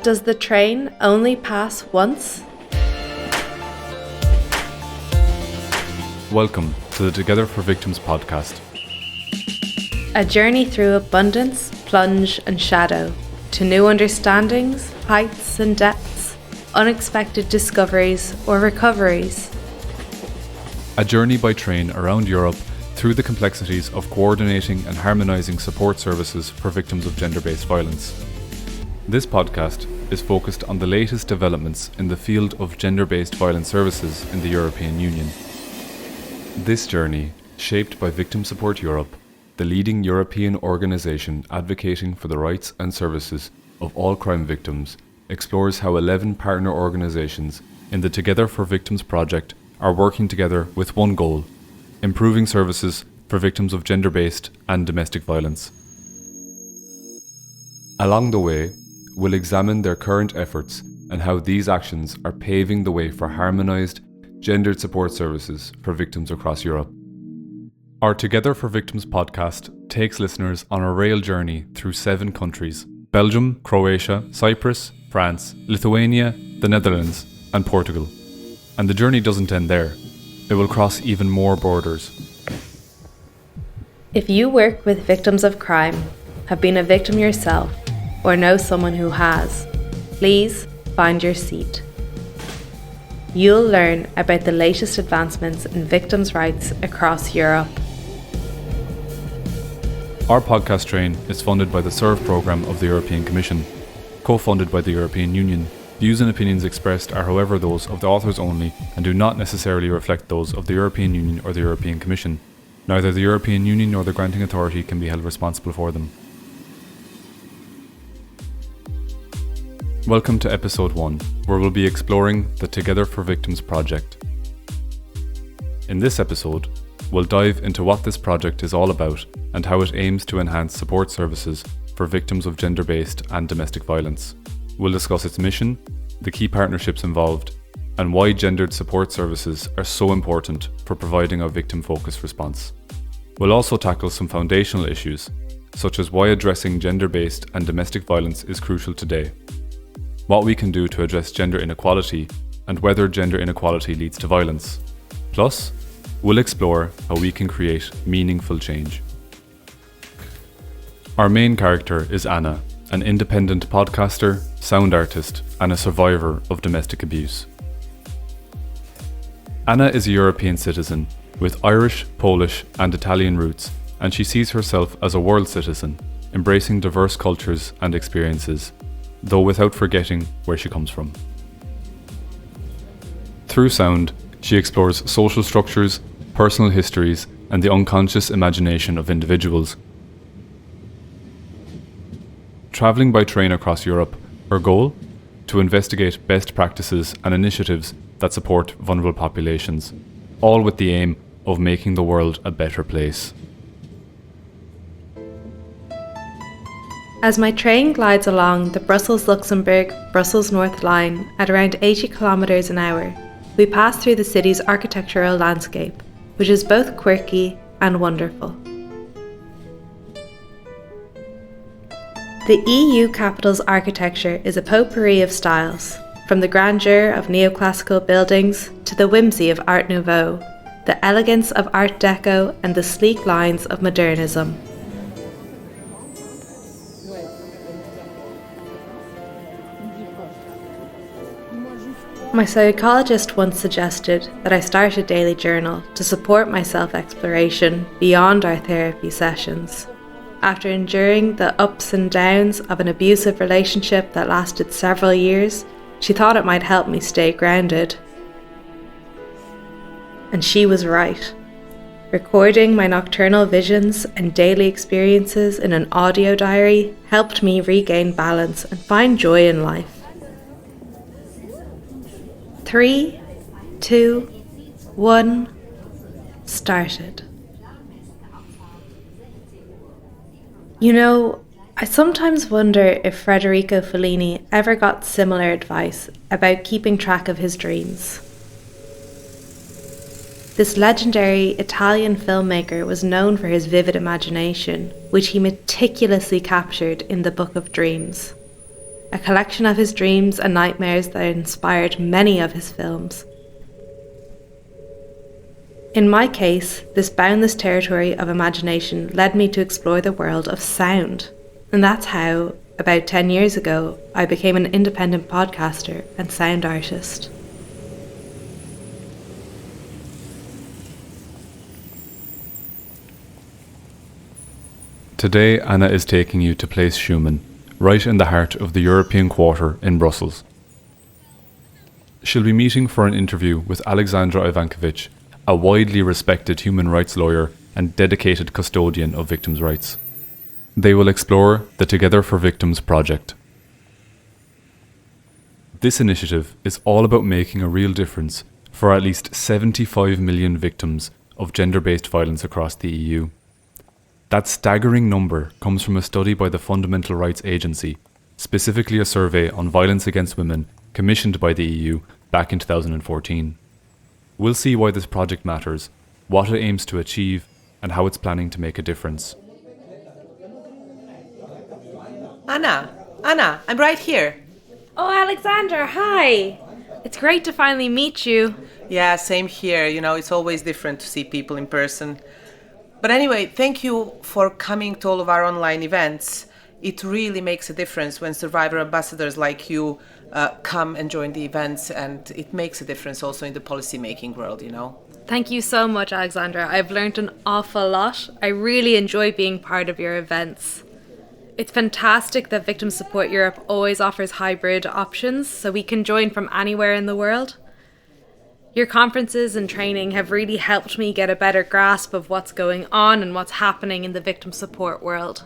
Does the train only pass once? Welcome to the 2Gether4Victims podcast. A journey through abundance, plunge and shadow, to new understandings, heights and depths, unexpected discoveries or recoveries. A journey by train around Europe through the complexities of coordinating and harmonising support services for victims of gender-based violence. This podcast is focused on the latest developments in the field of gender-based violence services in the European Union. This journey, shaped by Victim Support Europe, the leading European organisation advocating for the rights and services of all crime victims, explores how 11 partner organisations in the 2Gether4Victims project are working together with one goal: improving services for victims of gender-based and domestic violence. Along the way, we'll examine their current efforts and how these actions are paving the way for harmonised, gendered support services for victims across Europe. Our 2Gether4Victims podcast takes listeners on a rail journey through 7 countries: Belgium, Croatia, Cyprus, France, Lithuania, the Netherlands, and Portugal. And the journey doesn't end there. It will cross even more borders. If you work with victims of crime, have been a victim yourself, or know someone who has, please find your seat. You'll learn about the latest advancements in victims' rights across Europe. Our podcast train is funded by the SERVE programme of the European Commission, co-funded by the European Union. Views and opinions expressed are however those of the authors only and do not necessarily reflect those of the European Union or the European Commission. Neither the European Union nor the granting authority can be held responsible for them. Welcome to episode 1, where we'll be exploring the 2Gether4Victims project. In this episode, we'll dive into what this project is all about and how it aims to enhance support services for victims of gender-based and domestic violence. We'll discuss its mission, the key partnerships involved, and why gendered support services are so important for providing a victim-focused response. We'll also tackle some foundational issues, such as why addressing gender-based and domestic violence is crucial today, what we can do to address gender inequality, and whether gender inequality leads to violence. Plus, we'll explore how we can create meaningful change. Our main character is Anna, an independent podcaster, sound artist, and a survivor of domestic abuse. Anna is a European citizen with Irish, Polish, and Italian roots, and she sees herself as a world citizen, embracing diverse cultures and experiences, though without forgetting where she comes from. Through sound, she explores social structures, personal histories, and the unconscious imagination of individuals. Travelling by train across Europe, her goal? To investigate best practices and initiatives that support vulnerable populations, all with the aim of making the world a better place. As my train glides along the Brussels-Luxembourg-Brussels North Line at around 80 km an hour, we pass through the city's architectural landscape, which is both quirky and wonderful. The EU capital's architecture is a potpourri of styles, from the grandeur of neoclassical buildings to the whimsy of Art Nouveau, the elegance of Art Deco and the sleek lines of modernism. My psychologist once suggested that I start a daily journal to support my self-exploration beyond our therapy sessions. After enduring the ups and downs of an abusive relationship that lasted several years, she thought it might help me stay grounded. And she was right. Recording my nocturnal visions and daily experiences in an audio diary helped me regain balance and find joy in life. 3, 2, 1, started. You know, I sometimes wonder if Federico Fellini ever got similar advice about keeping track of his dreams. This legendary Italian filmmaker was known for his vivid imagination, which he meticulously captured in the Book of Dreams. a collection of his dreams and nightmares that inspired many of his films. In my case, this boundless territory of imagination led me to explore the world of sound. And that's how, about 10 years ago, I became an independent podcaster and sound artist. Today, Anna is taking you to Place Schumann, right in the heart of the European Quarter in Brussels. She'll be meeting for an interview with Aleksandra Ivankovic, a widely respected human rights lawyer and dedicated custodian of victims' rights. They will explore the 2Gether4Victims project. This initiative is all about making a real difference for at least 75 million victims of gender-based violence across the EU. That staggering number comes from a study by the Fundamental Rights Agency, specifically a survey on violence against women commissioned by the EU back in 2014. We'll see why this project matters, what it aims to achieve, and how it's planning to make a difference. Anna, I'm right here. Oh, Aleksandra, hi! It's great to finally meet you. Yeah, same here. It's always different to see people in person. But anyway, thank you for coming to all of our online events. It really makes a difference when survivor ambassadors like you come and join the events, and it makes a difference also in the policy-making world, Thank you so much, Aleksandra. I've learned an awful lot. I really enjoy being part of your events. It's fantastic that Victim Support Europe always offers hybrid options, so we can join from anywhere in the world. Your conferences and training have really helped me get a better grasp of what's going on and what's happening in the victim support world.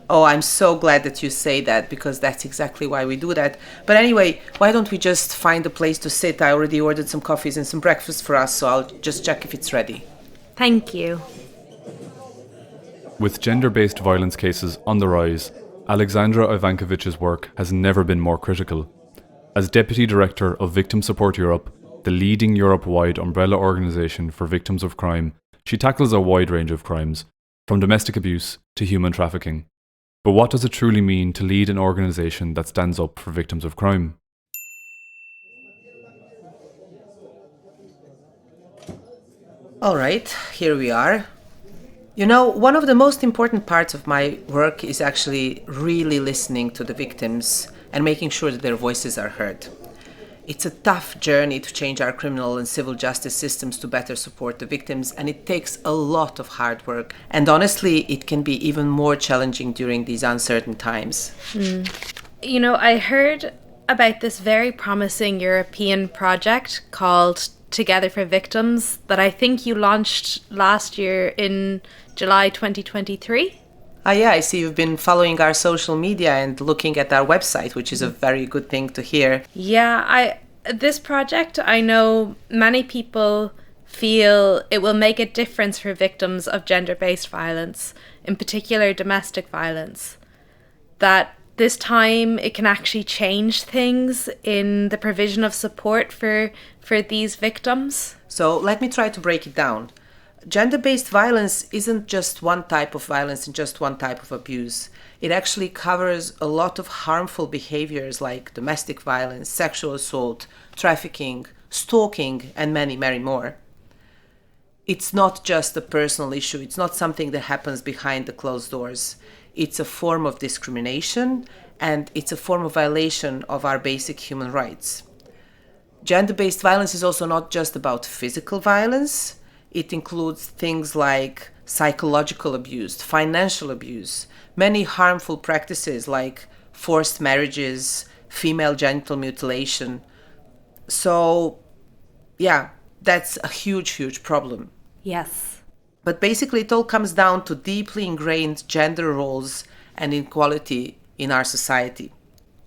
Oh, I'm so glad that you say that, because that's exactly why we do that. But anyway, why don't we just find a place to sit? I already ordered some coffees and some breakfast for us, so I'll just check if it's ready. Thank you. With gender-based violence cases on the rise, Aleksandra Ivankovic's work has never been more critical. As Deputy Director of Victim Support Europe, the leading Europe-wide umbrella organisation for victims of crime, she tackles a wide range of crimes, from domestic abuse to human trafficking. But what does it truly mean to lead an organisation that stands up for victims of crime? All right, here we are. One of the most important parts of my work is actually really listening to the victims and making sure that their voices are heard. It's a tough journey to change our criminal and civil justice systems to better support the victims, and it takes a lot of hard work. And honestly, it can be even more challenging during these uncertain times. I heard about this very promising European project called 2Gether4Victims that I think you launched last year in July 2023. Yeah, I see you've been following our social media and looking at our website, which is a very good thing to hear. Yeah, this project, I know many people feel it will make a difference for victims of gender-based violence, in particular domestic violence. That this time it can actually change things in the provision of support for these victims. So let me try to break it down. Gender-based violence isn't just one type of violence and just one type of abuse. It actually covers a lot of harmful behaviors like domestic violence, sexual assault, trafficking, stalking, and many, many more. It's not just a personal issue. It's not something that happens behind the closed doors. It's a form of discrimination, and it's a form of violation of our basic human rights. Gender-based violence is also not just about physical violence. It includes things like psychological abuse, financial abuse, many harmful practices like forced marriages, female genital mutilation. So, yeah, that's a huge, huge problem. Yes. But basically it all comes down to deeply ingrained gender roles and inequality in our society.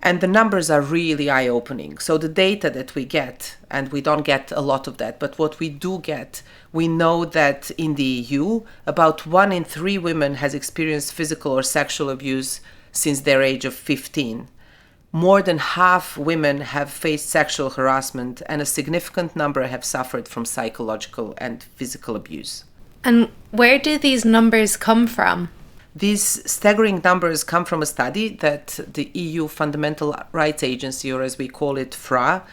And the numbers are really eye-opening. So the data that we get, and we don't get a lot of that, but what we do get, we know that in the EU, about 1 in 3 women has experienced physical or sexual abuse since their age of 15. More than half women have faced sexual harassment, and a significant number have suffered from psychological and physical abuse. And where do these numbers come from? These staggering numbers come from a study that the EU Fundamental Rights Agency, or as we call it, FRA,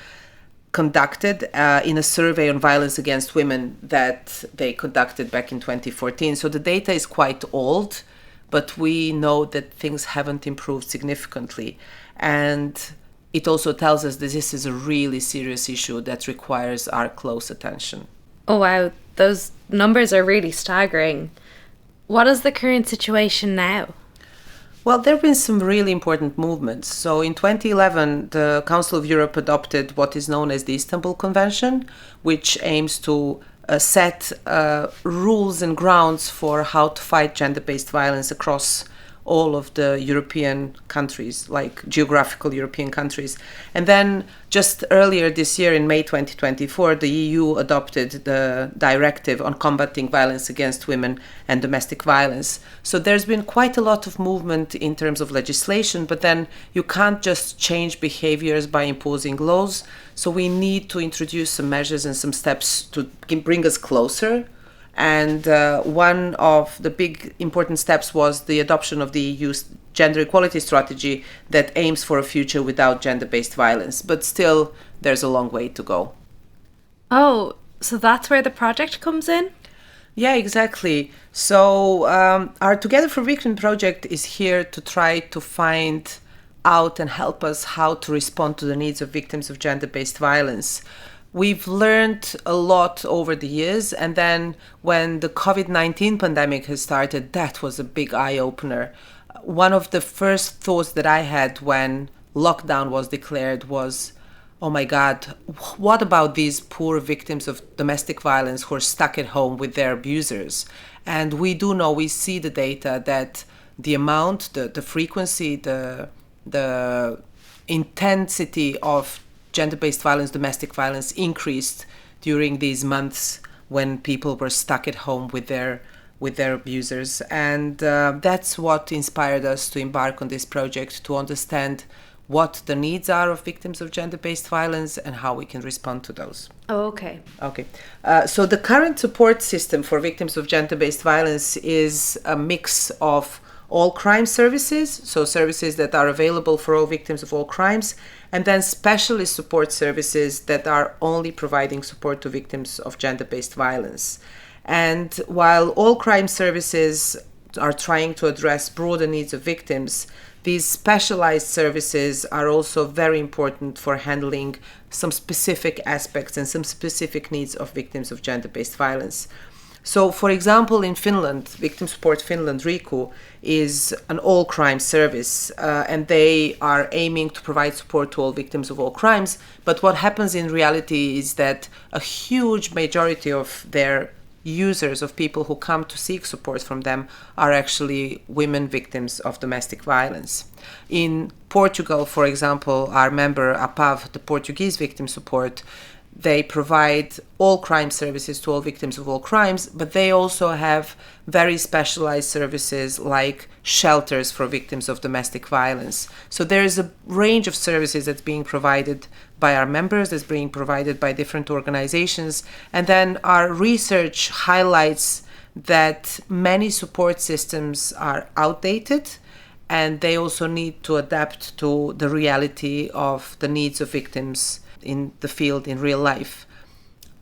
conducted in a survey on violence against women that they conducted back in 2014. So the data is quite old, but we know that things haven't improved significantly. And it also tells us that this is a really serious issue that requires our close attention. Oh, wow. Those numbers are really staggering. What is the current situation now? Well, there have been some really important movements. So in 2011, the Council of Europe adopted what is known as the Istanbul Convention, which aims to set rules and grounds for how to fight gender-based violence across all of the European countries, like geographical European countries. And then just earlier this year, in May 2024, the EU adopted the Directive on Combating Violence Against Women and Domestic Violence. So there's been quite a lot of movement in terms of legislation, but then you can't just change behaviors by imposing laws. So we need to introduce some measures and some steps to bring us closer. And one of the big important steps was the adoption of the EU's gender equality strategy that aims for a future without gender-based violence. But still, there's a long way to go. Oh, so that's where the project comes in? Yeah, exactly. So our 2Gether4Victims project is here to try to find out and help us how to respond to the needs of victims of gender-based violence. We've learned a lot over the years, and then when the COVID-19 pandemic has started, that was a big eye-opener. One of the first thoughts that I had when lockdown was declared was, oh my God, what about these poor victims of domestic violence who are stuck at home with their abusers? And we do know, we see the data that the amount, the frequency, the intensity of gender-based violence, domestic violence increased during these months when people were stuck at home with their abusers. And that's what inspired us to embark on this project, to understand what the needs are of victims of gender-based violence and how we can respond to those. Oh, okay. Okay. So the current support system for victims of gender-based violence is a mix of all crime services, so services that are available for all victims of all crimes, and then specialist support services that are only providing support to victims of gender-based violence. And while all crime services are trying to address broader needs of victims, these specialized services are also very important for handling some specific aspects and some specific needs of victims of gender-based violence. So, for example, in Finland, Victim Support Finland, RIKU, is an all-crime service, and they are aiming to provide support to all victims of all crimes. But what happens in reality is that a huge majority of their users, of people who come to seek support from them, are actually women victims of domestic violence. In Portugal, for example, our member APAV, the Portuguese Victim Support, they provide all crime services to all victims of all crimes, but they also have very specialized services like shelters for victims of domestic violence. So there is a range of services that's being provided by our members, that's being provided by different organizations. And then our research highlights that many support systems are outdated, and they also need to adapt to the reality of the needs of victims in the field in real life.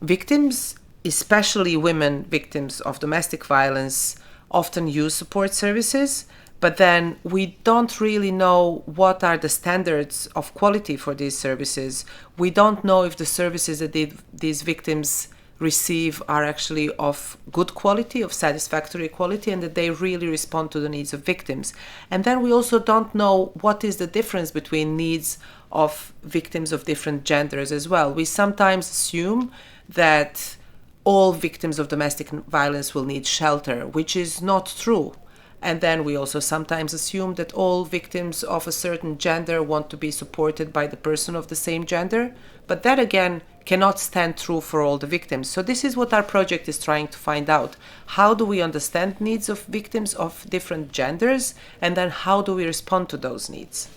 Victims, especially women victims of domestic violence, often use support services, but then we don't really know what are the standards of quality for these services. We don't know if the services that these victims receive are actually of good quality, of satisfactory quality, and that they really respond to the needs of victims. And then we also don't know what is the difference between needs of victims of different genders as well. We sometimes assume that all victims of domestic violence will need shelter, which is not true. And then we also sometimes assume that all victims of a certain gender want to be supported by the person of the same gender. But that again cannot stand true for all the victims. So this is what our project is trying to find out. How do we understand needs of victims of different genders? And then how do we respond to those needs?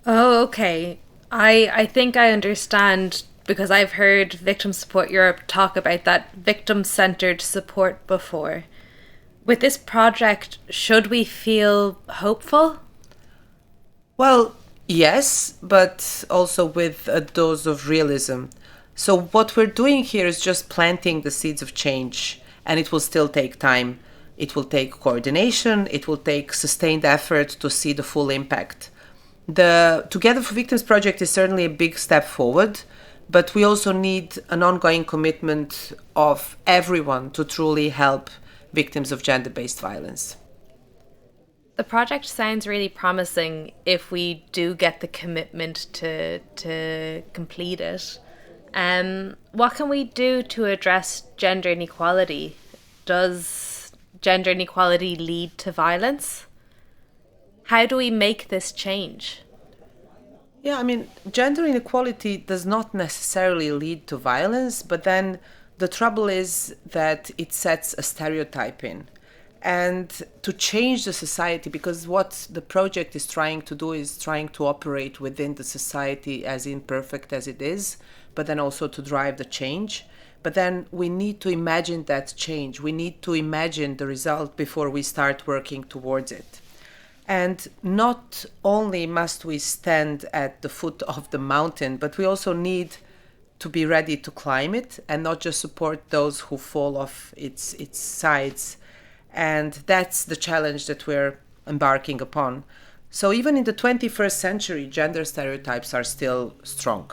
Oh, okay. I think I understand, because I've heard Victim Support Europe talk about that victim-centered support before. With this project, should we feel hopeful? Well, yes, but also with a dose of realism. So what we're doing here is just planting the seeds of change, and it will still take time. It will take coordination, it will take sustained effort to see the full impact. The 2Gether4Victims project is certainly a big step forward, but we also need an ongoing commitment of everyone to truly help victims of gender-based violence. The project sounds really promising if we do get the commitment to complete it. What can we do to address gender inequality? Does gender inequality lead to violence? How do we make this change? Yeah, I mean, gender inequality does not necessarily lead to violence, but then the trouble is that it sets a stereotype in. And to change the society, because what the project is trying to do is trying to operate within the society as imperfect as it is, but then also to drive the change. But then we need to imagine that change. We need to imagine the result before we start working towards it. And not only must we stand at the foot of the mountain, but we also need to be ready to climb it and not just support those who fall off its sides. And that's the challenge that we're embarking upon. So even in the 21st century, gender stereotypes are still strong.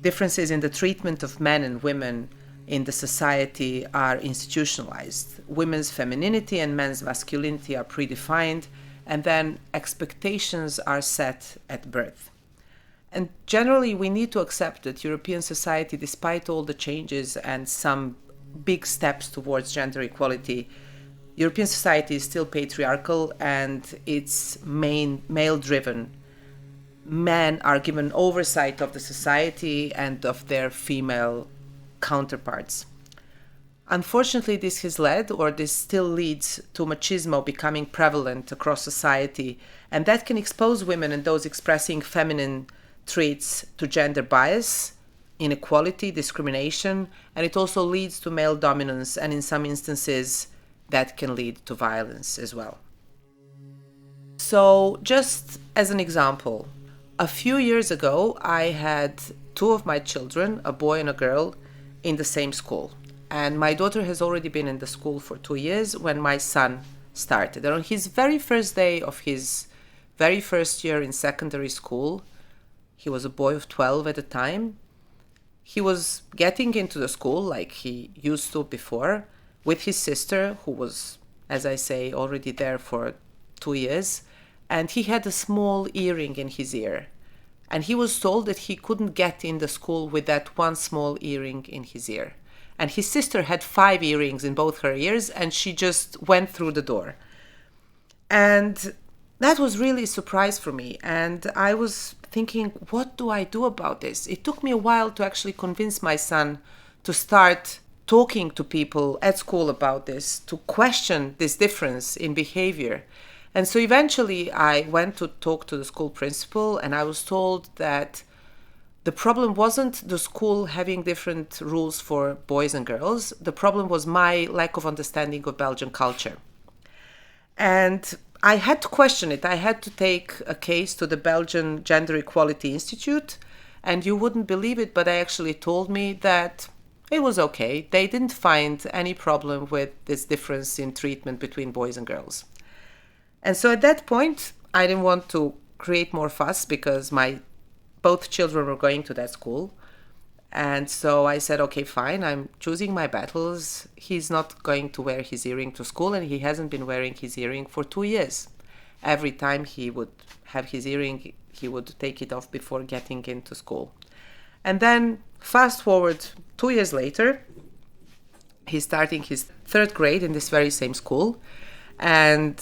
Differences in the treatment of men and women in the society are institutionalized. Women's femininity and men's masculinity are predefined, and then expectations are set at birth. And generally, we need to accept that European society, despite all the changes and some big steps towards gender equality, European society is still patriarchal and it's male-driven. Men are given oversight of the society and of their female counterparts. Unfortunately, this has led, or this still leads, to machismo becoming prevalent across society, and that can expose women and those expressing feminine traits to gender bias, inequality, discrimination, and it also leads to male dominance, and in some instances, that can lead to violence as well. So, just as an example, a few years ago, I had two of my children, a boy and a girl, in the same school. And my daughter has already been in the school for 2 years when my son started. And on his very first day of his very first year in secondary school, he was a boy of 12 at the time, he was getting into the school like he used to before with his sister, who was, as I say, already there for 2 years. And he had a small earring in his ear. And he was told that he couldn't get in the school with that one small earring in his ear. And his sister had 5 earrings in both her ears, and she just went through the door. And that was really a surprise for me. And I was thinking, what do I do about this? It took me a while to actually convince my son to start talking to people at school about this, to question this difference in behavior. And so eventually I went to talk to the school principal, and I was told that the problem wasn't the school having different rules for boys and girls. The problem was my lack of understanding of Belgian culture. And I had to question it. I had to take a case to the Belgian Gender Equality Institute, and you wouldn't believe it, but they actually told me that it was okay. They didn't find any problem with this difference in treatment between boys and girls. And so at that point, I didn't want to create more fuss because both children were going to that school. And so I said, okay, fine, I'm choosing my battles. He's not going to wear his earring to school, and he hasn't been wearing his earring for 2 years. Every time he would have his earring, he would take it off before getting into school. And then fast forward 2 years later, he's starting his 3rd grade in this very same school. And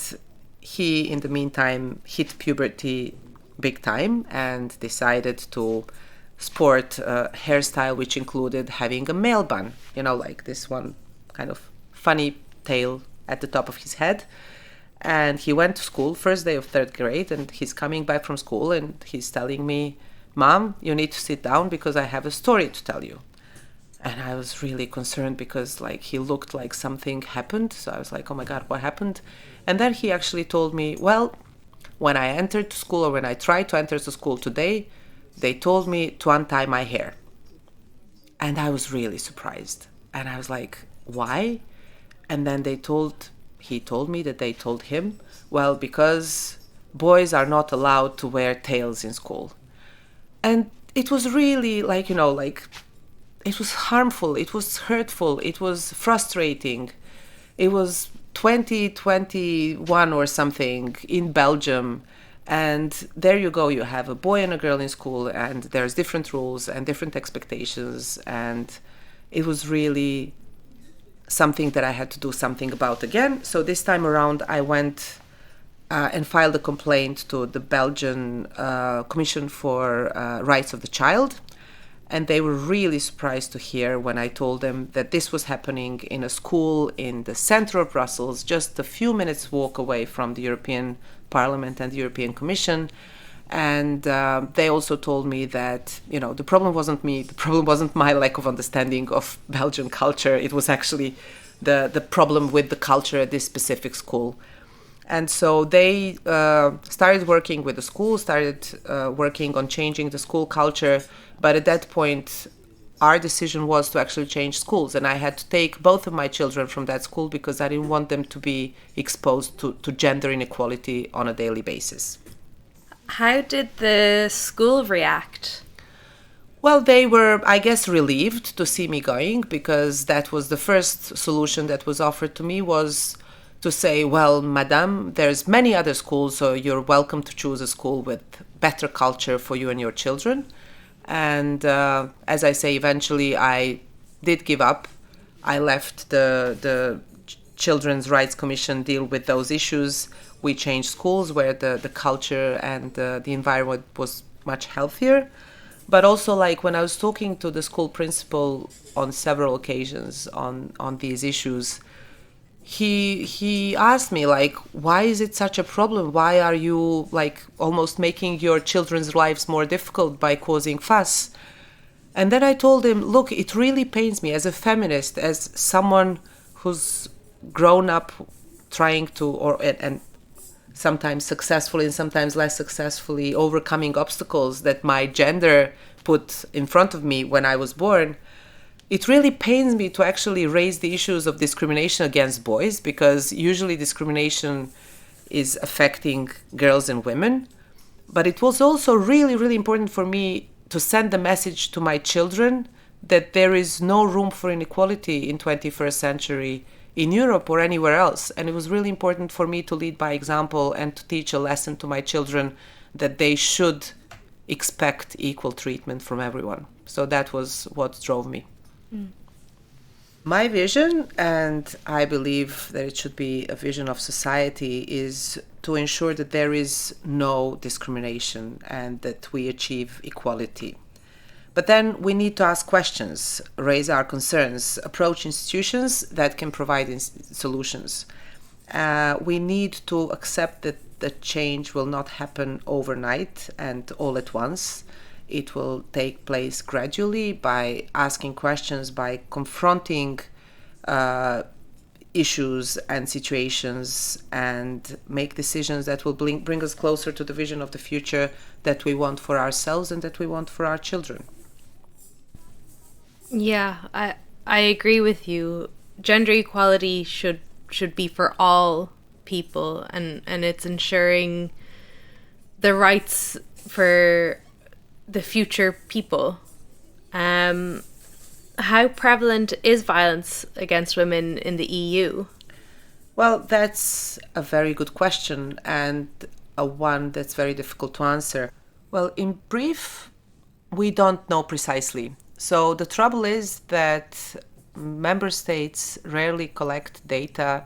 he, in the meantime, hit puberty big time and decided to sport a hairstyle which included having a male bun, like this one kind of funny tail at the top of his head. And he went to school, first day of 3rd grade, and he's coming back from school and he's telling me, Mom, you need to sit down because I have a story to tell you. And I was really concerned because like he looked like something happened. So I was like, oh my God, what happened? And then he actually told me, well, when I entered school, or when I tried to enter the school today, they told me to untie my hair. And I was really surprised. And I was like, why? And then he told me that they told him, well, because boys are not allowed to wear tails in school. And it was really like, it was harmful, it was hurtful, it was frustrating. It was 2021 or something in Belgium. And there you go, you have a boy and a girl in school, and there's different rules and different expectations. And it was really something that I had to do something about again. So this time around, I went and filed a complaint to the Belgian Commission for Rights of the Child. And they were really surprised to hear when I told them that this was happening in a school in the center of Brussels, just a few minutes walk away from the European Parliament and the European Commission. And they also told me that, the problem wasn't me, the problem wasn't my lack of understanding of Belgian culture. It was actually the problem with the culture at this specific school. And so they started working with the school, started working on changing the school culture. But at that point, our decision was to actually change schools. And I had to take both of my children from that school because I didn't want them to be exposed to gender inequality on a daily basis. How did the school react? Well, they were, I guess, relieved to see me going, because that was the first solution that was offered to me, was to say, well, madame, there's many other schools, so you're welcome to choose a school with better culture for you and your children. And as I say, eventually I did give up. I left the Children's Rights Commission deal with those issues. We changed schools where the culture and the environment was much healthier. But also, like, when I was talking to the school principal on several occasions on these issues, he asked me, like, why is it such a problem? Why are you, like, almost making your children's lives more difficult by causing fuss? And then I told him, look, it really pains me as a feminist, as someone who's grown up trying to, and sometimes successfully and sometimes less successfully, overcoming obstacles that my gender put in front of me when I was born. It really pains me to actually raise the issues of discrimination against boys, because usually discrimination is affecting girls and women. But it was also really, really important for me to send the message to my children that there is no room for inequality in 21st century in Europe or anywhere else. And it was really important for me to lead by example and to teach a lesson to my children that they should expect equal treatment from everyone. So that was what drove me. My vision, and I believe that it should be a vision of society, is to ensure that there is no discrimination and that we achieve equality. But then we need to ask questions, raise our concerns, approach institutions that can provide solutions. We need to accept that the change will not happen overnight and all at once. It will take place gradually by asking questions, by confronting issues and situations, and make decisions that will bring us closer to the vision of the future that we want for ourselves and that we want for our children. Yeah, I agree with you. Gender equality should be for all people, and it's ensuring the rights for the future people. How prevalent is violence against women in the EU? Well, that's a very good question, and a one that's very difficult to answer. Well, in brief, we don't know precisely. So the trouble is that member states rarely collect data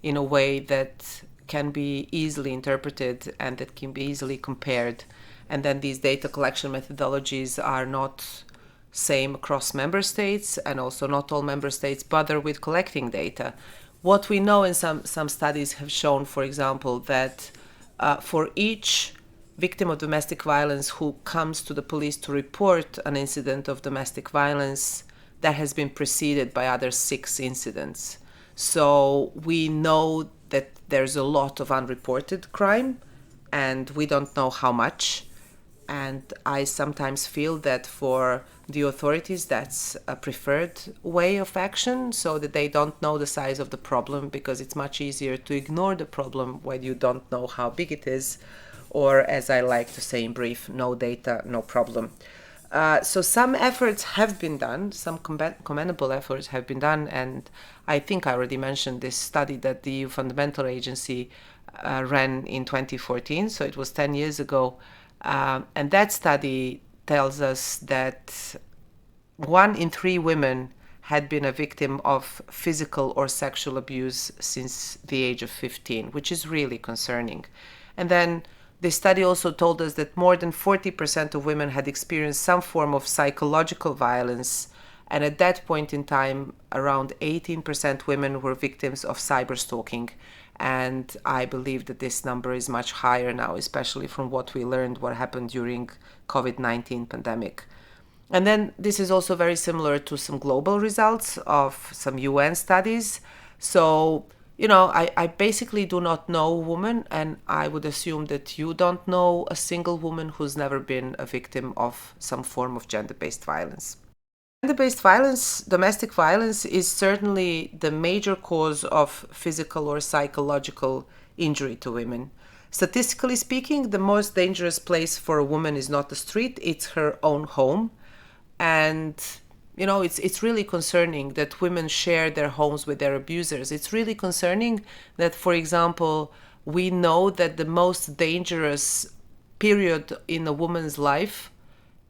in a way that can be easily interpreted and that can be easily compared. And then these data collection methodologies are not same across member states, and also not all member states bother with collecting data. What we know, in some studies have shown, for example, that for each victim of domestic violence who comes to the police to report an incident of domestic violence, that has been preceded by other 6 incidents. So we know that there's a lot of unreported crime, and we don't know how much. And I sometimes feel that for the authorities, that's a preferred way of action, so that they don't know the size of the problem, because it's much easier to ignore the problem when you don't know how big it is, or, as I like to say in brief, no data, no problem. So some efforts have been done, some commendable efforts have been done, and I think I already mentioned this study that the EU Fundamental Agency ran in 2014, so it was 10 years ago. And that study tells us that 1 in 3 women had been a victim of physical or sexual abuse since the age of 15, which is really concerning. And then the study also told us that more than 40% of women had experienced some form of psychological violence, and at that point in time, around 18% women were victims of cyberstalking. And I believe that this number is much higher now, especially from what we learned what happened during COVID-19 pandemic. And then this is also very similar to some global results of some UN studies. So, I basically do not know a woman, and I would assume that you don't know a single woman who's never been a victim of some form of gender-based violence. Gender-based violence, domestic violence, is certainly the major cause of physical or psychological injury to women. Statistically speaking, the most dangerous place for a woman is not the street, it's her own home. And it's really concerning that women share their homes with their abusers. It's really concerning that, for example, we know that the most dangerous period in a woman's life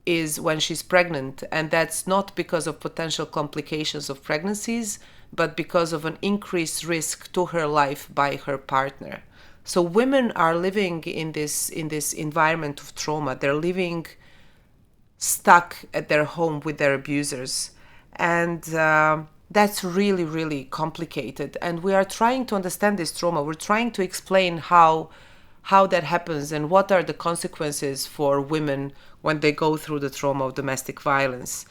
is when she's pregnant, and that's not because of potential complications of pregnancies, but because of an increased risk to her life by her partner. So women are living in this environment of trauma. They're living stuck at their home with their abusers. And that's really, really complicated. And we are trying to understand this trauma. We're trying to explain how that happens and what are the consequences for women when they go through the trauma of domestic violence.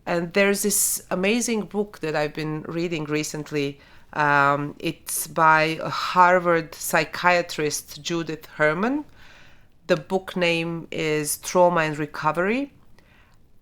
And there's this amazing book that I've been reading recently. It's by a Harvard psychiatrist, Judith Herman. The book name is Trauma and Recovery.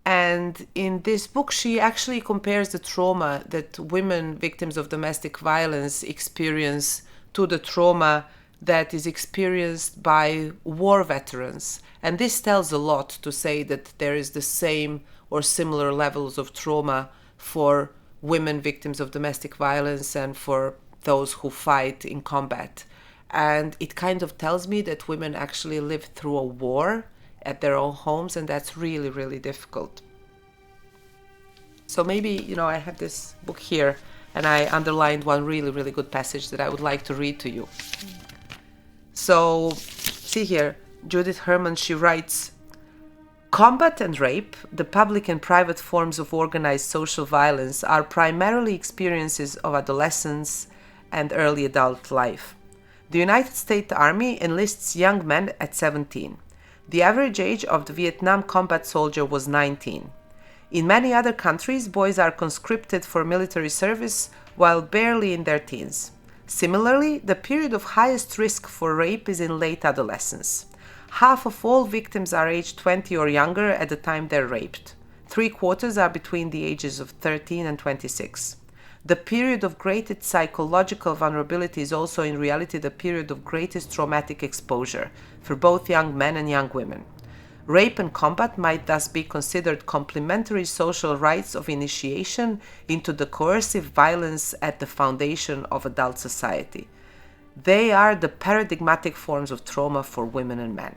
And in this book, she actually compares the trauma that women victims of domestic violence experience to the trauma that is experienced by war veterans. And this tells a lot to say that there is the same or similar levels of trauma for women victims of domestic violence and for those who fight in combat. And it kind of tells me that women actually live through a war at their own homes, and that's really, really difficult. So maybe, I have this book here, and I underlined one really, really good passage that I would like to read to you. So, see here, Judith Herman, she writes, "Combat and rape, the public and private forms of organized social violence, are primarily experiences of adolescence and early adult life. The United States Army enlists young men at 17. The average age of the Vietnam combat soldier was 19. In many other countries, boys are conscripted for military service while barely in their teens. Similarly, the period of highest risk for rape is in late adolescence. Half of all victims are aged 20 or younger at the time they're raped. 3/4 are between the ages of 13 and 26. The period of greatest psychological vulnerability is also in reality the period of greatest traumatic exposure for both young men and young women. Rape and combat might thus be considered complementary social rites of initiation into the coercive violence at the foundation of adult society. They are the paradigmatic forms of trauma for women and men."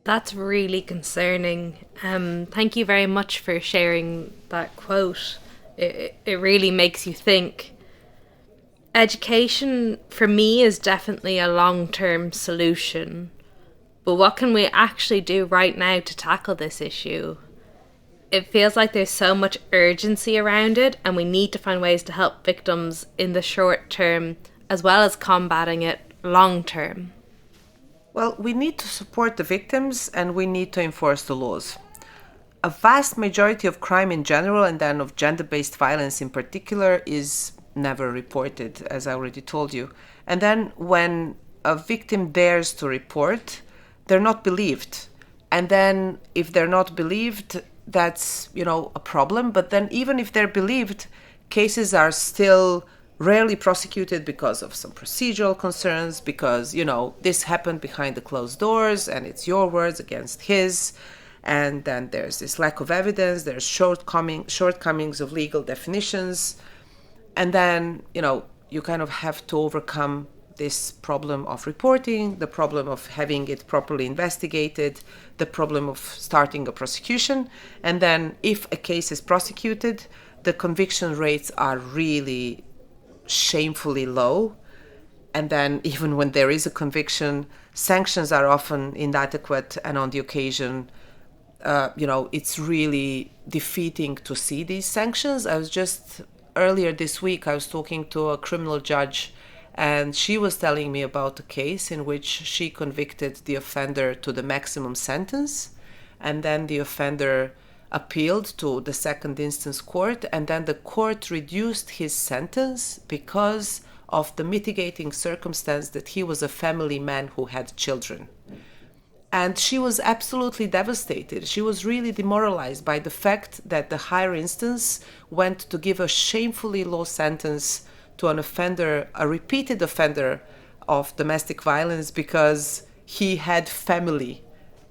That's really concerning. Thank you very much for sharing that quote. It really makes you think. Education, for me, is definitely a long-term solution. But what can we actually do right now to tackle this issue? It feels like there's so much urgency around it, and we need to find ways to help victims in the short term, as well as combating it long term. Well, we need to support the victims and we need to enforce the laws. a vast majority of crime in general, and then of gender-based violence in particular, is never reported, as I already told you. And then when a victim dares to report, they're not believed. And then if they're not believed, that's, a problem. But then even if they're believed, cases are still rarely prosecuted because of some procedural concerns, because, this happened behind the closed doors and it's your words against his. And then there's this lack of evidence, there's shortcomings of legal definitions. And then, you kind of have to overcome this problem of reporting, the problem of having it properly investigated, the problem of starting a prosecution. And then if a case is prosecuted, the conviction rates are really shamefully low. And then even when there is a conviction, sanctions are often inadequate, and on the occasion, it's really defeating to see these sanctions. Earlier this week, I was talking to a criminal judge, and she was telling me about a case in which she convicted the offender to the maximum sentence, and then the offender appealed to the second instance court, and then the court reduced his sentence because of the mitigating circumstance that he was a family man who had children. And she was absolutely devastated. She was really demoralized by the fact that the higher instance went to give a shamefully low sentence to an offender, a repeated offender of domestic violence, because he had family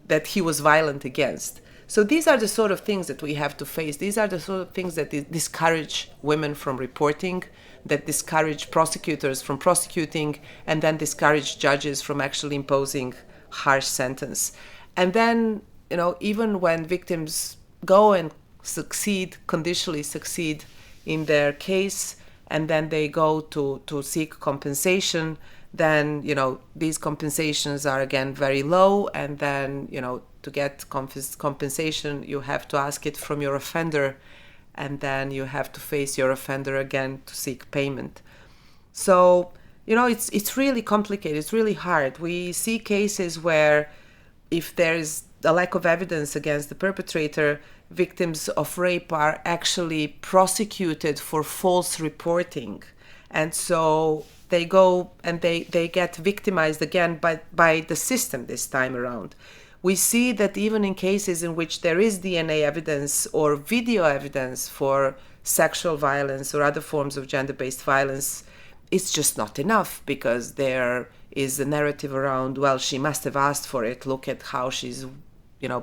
that he was violent against. So these are the sort of things that we have to face. These are the sort of things that discourage women from reporting, that discourage prosecutors from prosecuting, and then discourage judges from actually imposing harsh sentence. And then, even when victims go and conditionally succeed in their case, and then they go to seek compensation, then, these compensations are again very low. And then, to get compensation, you have to ask it from your offender, and then you have to face your offender again to seek payment. So, it's really complicated. It's really hard. We see cases where if there's a lack of evidence against the perpetrator, victims of rape are actually prosecuted for false reporting. And so they go and they get victimized again by the system this time around. We see that even in cases in which there is DNA evidence or video evidence for sexual violence or other forms of gender-based violence, it's just not enough, because there is a narrative around, well, she must have asked for it. Look at how she's,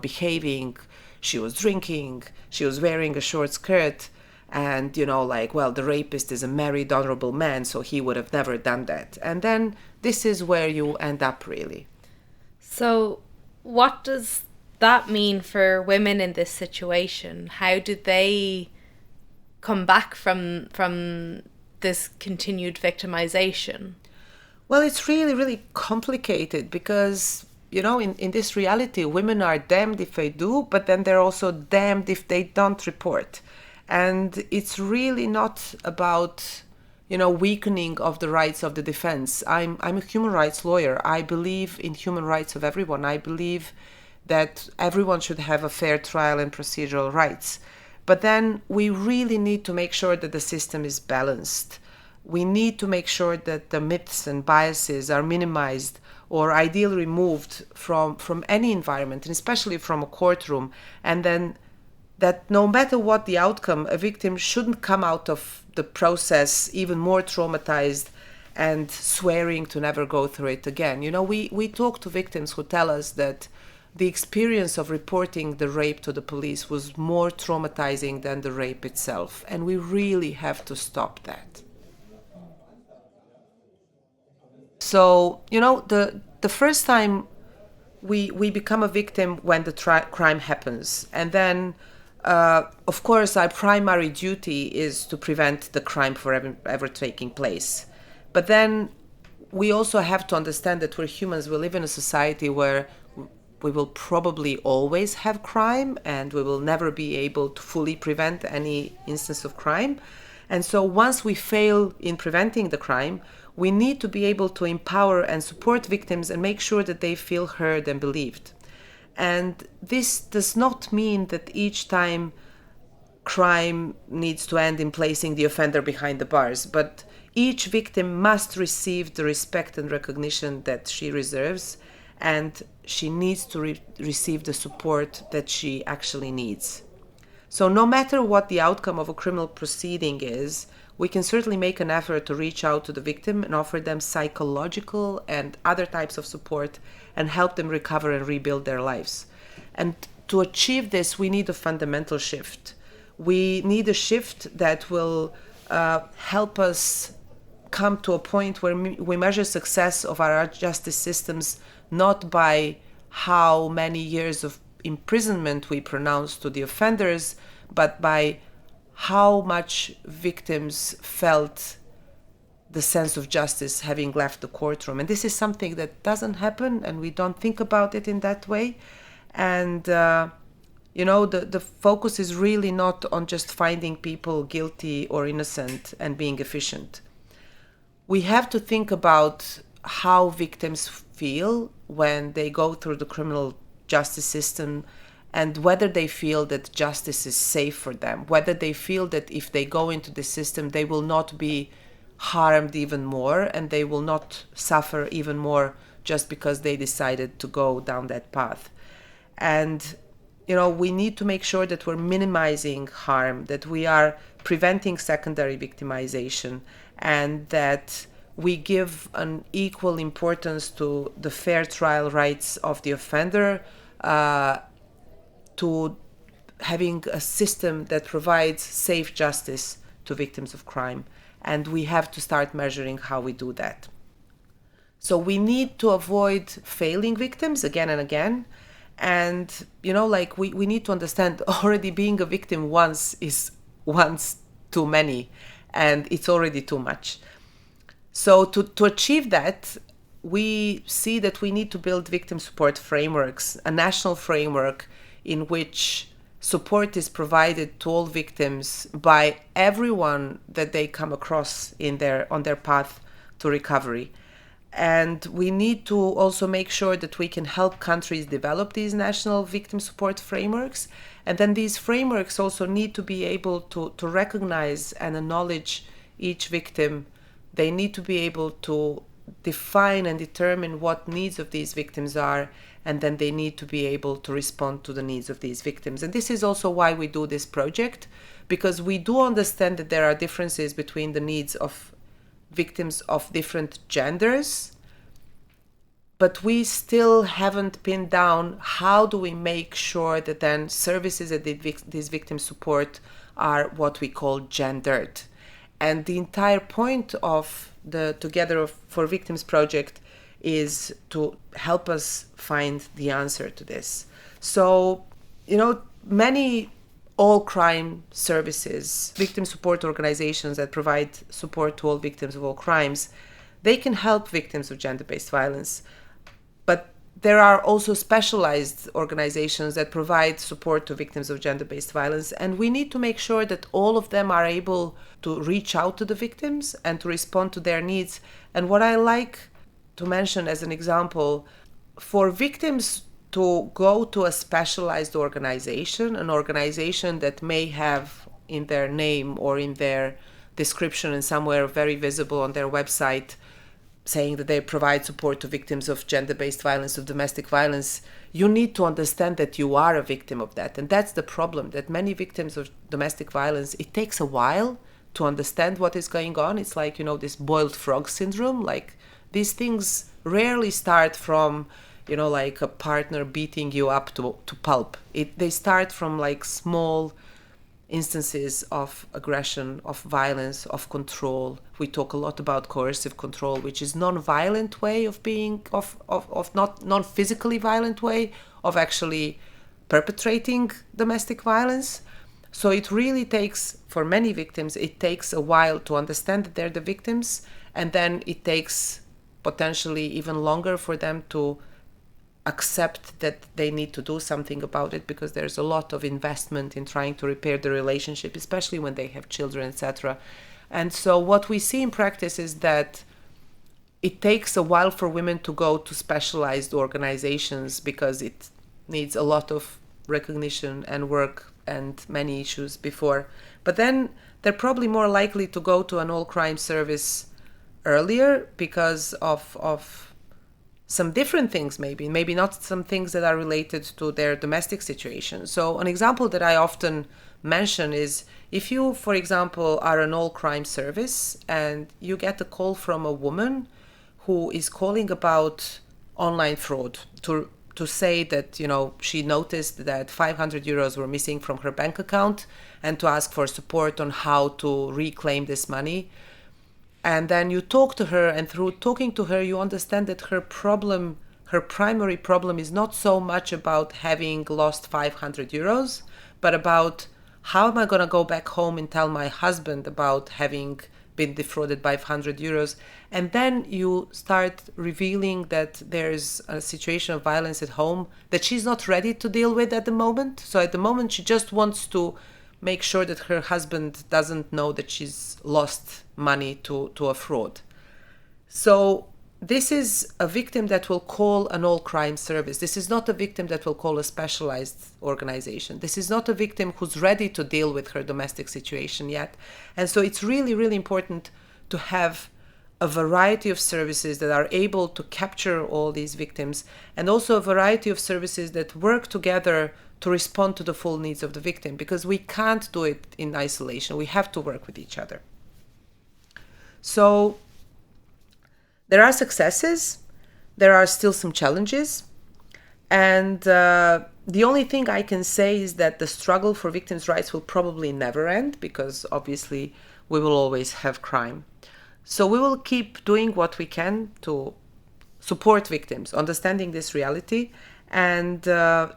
behaving. She was drinking. She was wearing a short skirt. And, the rapist is a married, honorable man, so he would have never done that. And then this is where you end up, really. So what does that mean for women in this situation? How do they come back from this continued victimization? Well, it's really, really complicated, because, in this reality, women are damned if they do, but then they're also damned if they don't report. And it's really not about, weakening of the rights of the defense. I'm a human rights lawyer. I believe in human rights of everyone. I believe that everyone should have a fair trial and procedural rights. But then we really need to make sure that the system is balanced. We need to make sure that the myths and biases are minimized or ideally removed from any environment, and especially from a courtroom. And then that no matter what the outcome, a victim shouldn't come out of the process even more traumatized and swearing to never go through it again. We talk to victims who tell us that the experience of reporting the rape to the police was more traumatizing than the rape itself. And we really have to stop that. So, the first time we become a victim when the crime happens. And then, of course, our primary duty is to prevent the crime from ever taking place. But then we also have to understand that we're humans. We live in a society where we will probably always have crime, and we will never be able to fully prevent any instance of crime. And so once we fail in preventing the crime, we need to be able to empower and support victims and make sure that they feel heard and believed. And this does not mean that each time crime needs to end in placing the offender behind the bars, but each victim must receive the respect and recognition that she deserves, and she needs to receive the support that she actually needs. So no matter what the outcome of a criminal proceeding is, we can certainly make an effort to reach out to the victim and offer them psychological and other types of support and help them recover and rebuild their lives. And to achieve this, we need a fundamental shift. We need a shift that will help us come to a point where we measure success of our justice systems not by how many years of imprisonment we pronounce to the offenders, but by how much victims felt the sense of justice having left the courtroom. And this is something that doesn't happen, and we don't think about it in that way. And the focus is really not on just finding people guilty or innocent and being efficient. We have to think about how victims feel when they go through the criminal justice system, and whether they feel that justice is safe for them, whether they feel that if they go into the system, they will not be harmed even more and they will not suffer even more just because they decided to go down that path. And we need to make sure that we're minimizing harm, that we are preventing secondary victimization, and that we give an equal importance to the fair trial rights of the offender, to having a system that provides safe justice to victims of crime. And we have to start measuring how we do that. So we need to avoid failing victims again and again. And, we need to understand already being a victim once is once too many, and it's already too much. So to achieve that, we see that we need to build victim support frameworks, a national framework in which support is provided to all victims by everyone that they come across on their path to recovery. And we need to also make sure that we can help countries develop these national victim support frameworks. And then these frameworks also need to be able to recognize and acknowledge each victim. They need to be able to define and determine what needs of these victims are, and then they need to be able to respond to the needs of these victims. And this is also why we do this project, because we do understand that there are differences between the needs of victims of different genders, but we still haven't pinned down how do we make sure that then services that these victims support are what we call gendered. And the entire point of the 2Gether4Victims project is to help us find the answer to this. So, many all crime services, victim support organizations that provide support to all victims of all crimes, they can help victims of gender-based violence. But there are also specialized organizations that provide support to victims of gender-based violence, and we need to make sure that all of them are able to reach out to the victims and to respond to their needs. And what I like to mention as an example, for victims to go to a specialized organization, an organization that may have in their name or in their description and somewhere very visible on their website saying that they provide support to victims of gender-based violence, of domestic violence, you need to understand that you are a victim of that. And that's the problem, that many victims of domestic violence, it takes a while to understand what is going on. It's like, this boiled frog syndrome. Like, these things rarely start from, like a partner beating you up to pulp. They start from like small instances of aggression, of violence, of control. We talk a lot about coercive control, which is non-violent way of being, of not non-physically violent way of actually perpetrating domestic violence. So it really takes, for many victims, it takes a while to understand that they're the victims, and then it takes potentially even longer for them to accept that they need to do something about it, because there's a lot of investment in trying to repair the relationship, especially when they have children, etc. And so what we see in practice is that it takes a while for women to go to specialized organizations because it needs a lot of recognition and work and many issues before. But then they're probably more likely to go to an all-crime service earlier because of some different things, maybe not some things that are related to their domestic situation. So an example that I often mention is if you, for example, are an all-crime service and you get a call from a woman who is calling about online fraud to say that, you know, she noticed that 500 euros were missing from her bank account and to ask for support on how to reclaim this money. And then you talk to her, and through talking to her, you understand that her primary problem is not so much about having lost 500 euros, but about how am I going to go back home and tell my husband about having been defrauded by 500 euros. And then you start revealing that there's a situation of violence at home that she's not ready to deal with at the moment. So at the moment, she just wants to make sure that her husband doesn't know that she's lost money to a fraud. So this is a victim that will call an all-crime service. This is not a victim that will call a specialized organization. This is not a victim who's ready to deal with her domestic situation yet. And so it's really, really important to have a variety of services that are able to capture all these victims, and also a variety of services that work together to respond to the full needs of the victim, because we can't do it in isolation. We have to work with each other. So there are successes, there are still some challenges, and the only thing I can say is that the struggle for victims' rights will probably never end, because obviously we will always have crime. So we will keep doing what we can to support victims, understanding this reality. And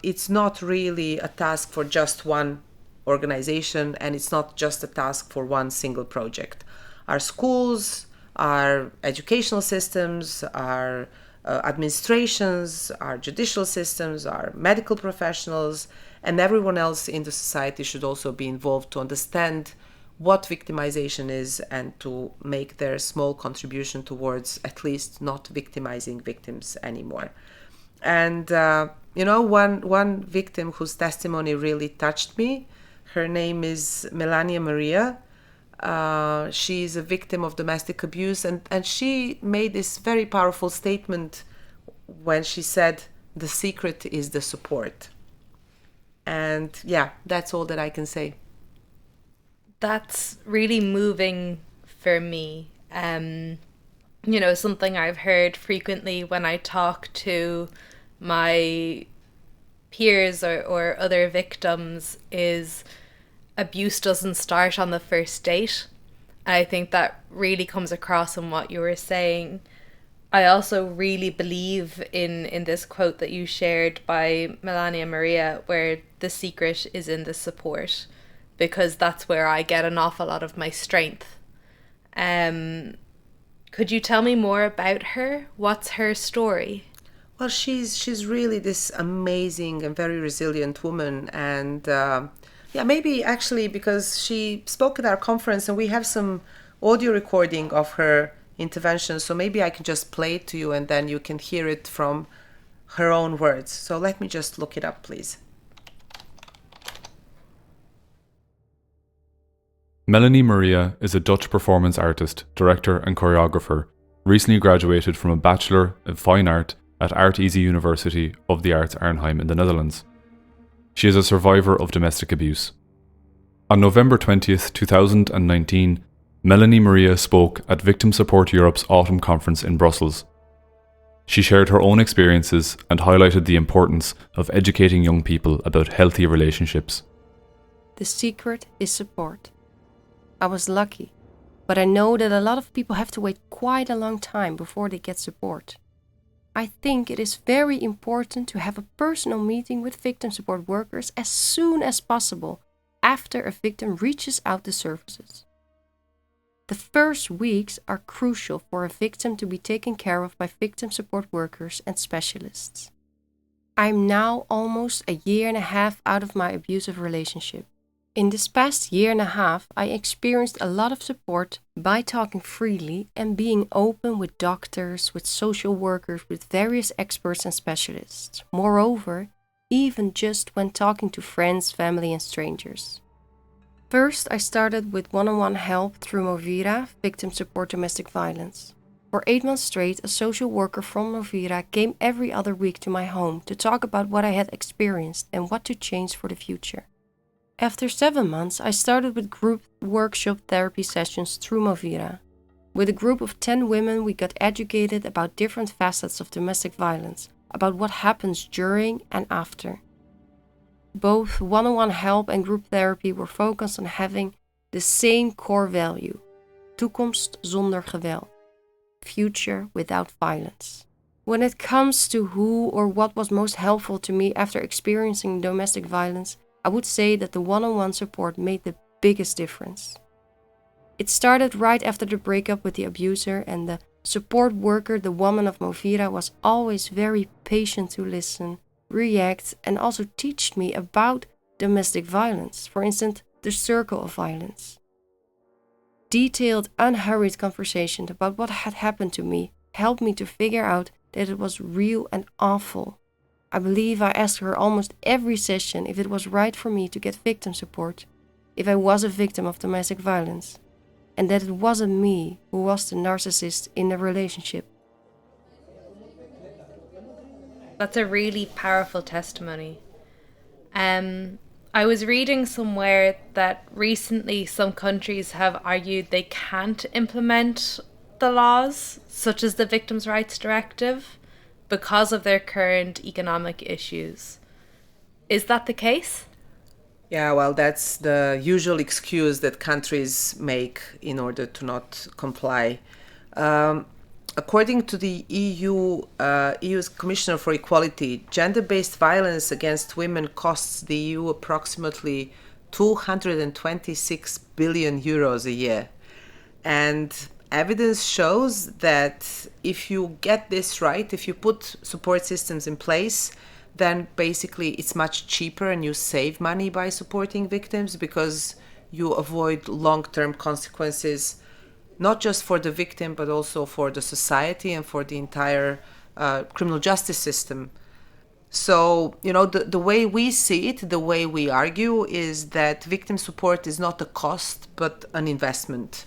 it's not really a task for just one organization, and it's not just a task for one single project. Our schools, our educational systems, our administrations, our judicial systems, our medical professionals, and everyone else in the society should also be involved to understand what victimization is and to make their small contribution towards at least not victimizing victims anymore. And, one victim whose testimony really touched me, her name is Melanie Maria. She's a victim of domestic abuse, and she made this very powerful statement when she said, "The secret is the support." And yeah, that's all that I can say. That's really moving for me. Something I've heard frequently when I talk to my peers or other victims is abuse doesn't start on the first date. And I think that really comes across in what you were saying. I also really believe in this quote that you shared by Melanie Maria, where the secret is in the support, because that's where I get an awful lot of my strength. Could you tell me more about her? What's her story? Well, she's really this amazing and very resilient woman, and maybe actually because she spoke at our conference and we have some audio recording of her intervention, so maybe I can just play it to you and then you can hear it from her own words. So let me just look it up, please. Melanie Maria is a Dutch performance artist, director and choreographer, recently graduated from a Bachelor of Fine Art at Art Easy University of the Arts Arnhem in the Netherlands. She is a survivor of domestic abuse. On November 20th, 2019, Melanie Maria spoke at Victim Support Europe's Autumn Conference in Brussels. She shared her own experiences and highlighted the importance of educating young people about healthy relationships. The secret is support. I was lucky, but I know that a lot of people have to wait quite a long time before they get support. I think it is very important to have a personal meeting with victim support workers as soon as possible after a victim reaches out to services. The first weeks are crucial for a victim to be taken care of by victim support workers and specialists. I am now almost a year and a half out of my abusive relationship. In this past year and a half, I experienced a lot of support by talking freely and being open with doctors, with social workers, with various experts and specialists. Moreover, even just when talking to friends, family, and strangers. First, I started with one-on-one help through Movira, Victim Support Domestic Violence. For 8 months straight, a social worker from Movira came every other week to my home to talk about what I had experienced and what to change for the future. After 7 months, I started with group workshop therapy sessions through Movira. With a group of 10 women, we got educated about different facets of domestic violence, about what happens during and after. Both one-on-one help and group therapy were focused on having the same core value: toekomst zonder geweld, future without violence. When it comes to who or what was most helpful to me after experiencing domestic violence, I would say that the one-on-one support made the biggest difference. It started right after the breakup with the abuser, and the support worker, the woman of Movira, was always very patient to listen, react, and also teach me about domestic violence, for instance, the circle of violence. Detailed, unhurried conversation about what had happened to me helped me to figure out that it was real and awful. I believe I asked her almost every session if it was right for me to get victim support, if I was a victim of domestic violence, and that it wasn't me who was the narcissist in the relationship. That's a really powerful testimony. I was reading somewhere that recently some countries have argued they can't implement the laws, such as the Victims' Rights Directive, because of their current economic issues. Is that the case? Yeah, well, that's the usual excuse that countries make in order to not comply. According to the EU's Commissioner for Equality, gender-based violence against women costs the EU approximately 226 billion euros a year. And evidence shows that if you get this right, if you put support systems in place, then basically it's much cheaper and you save money by supporting victims because you avoid long-term consequences, not just for the victim, but also for the society and for the entire criminal justice system. So, the way we see it, the way we argue, is that victim support is not a cost, but an investment.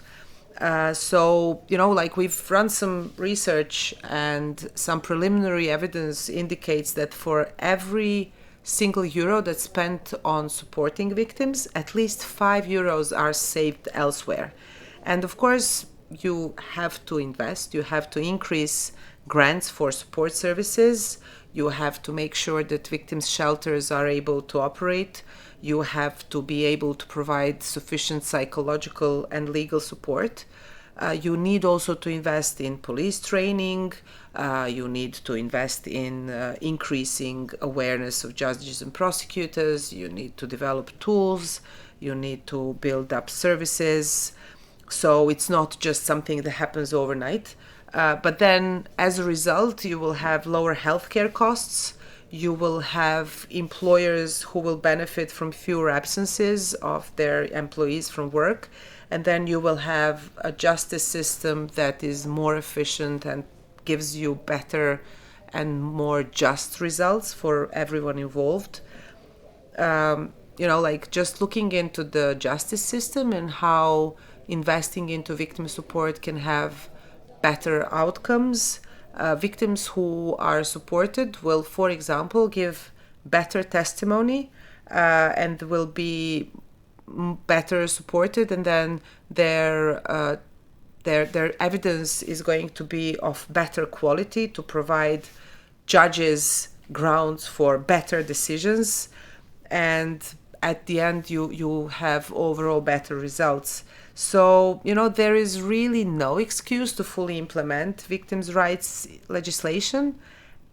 We've run some research, and some preliminary evidence indicates that for every single euro that's spent on supporting victims, at least 5 euros are saved elsewhere. And of course, you have to invest, you have to increase grants for support services, you have to make sure that victims' shelters are able to operate, you have to be able to provide sufficient psychological and legal support. You need also to invest in police training, you need to invest in increasing awareness of judges and prosecutors, you need to develop tools, you need to build up services. So it's not just something that happens overnight. But then as a result, you will have lower healthcare costs. You will have employers who will benefit from fewer absences of their employees from work. And then you will have a justice system that is more efficient and gives you better and more just results for everyone involved. Just looking into the justice system and how investing into victim support can have better outcomes. Victims who are supported will, for example, give better testimony and will be better supported, and then their evidence is going to be of better quality to provide judges grounds for better decisions, and at the end you have overall better results. So, there is really no excuse to fully implement victims' rights legislation,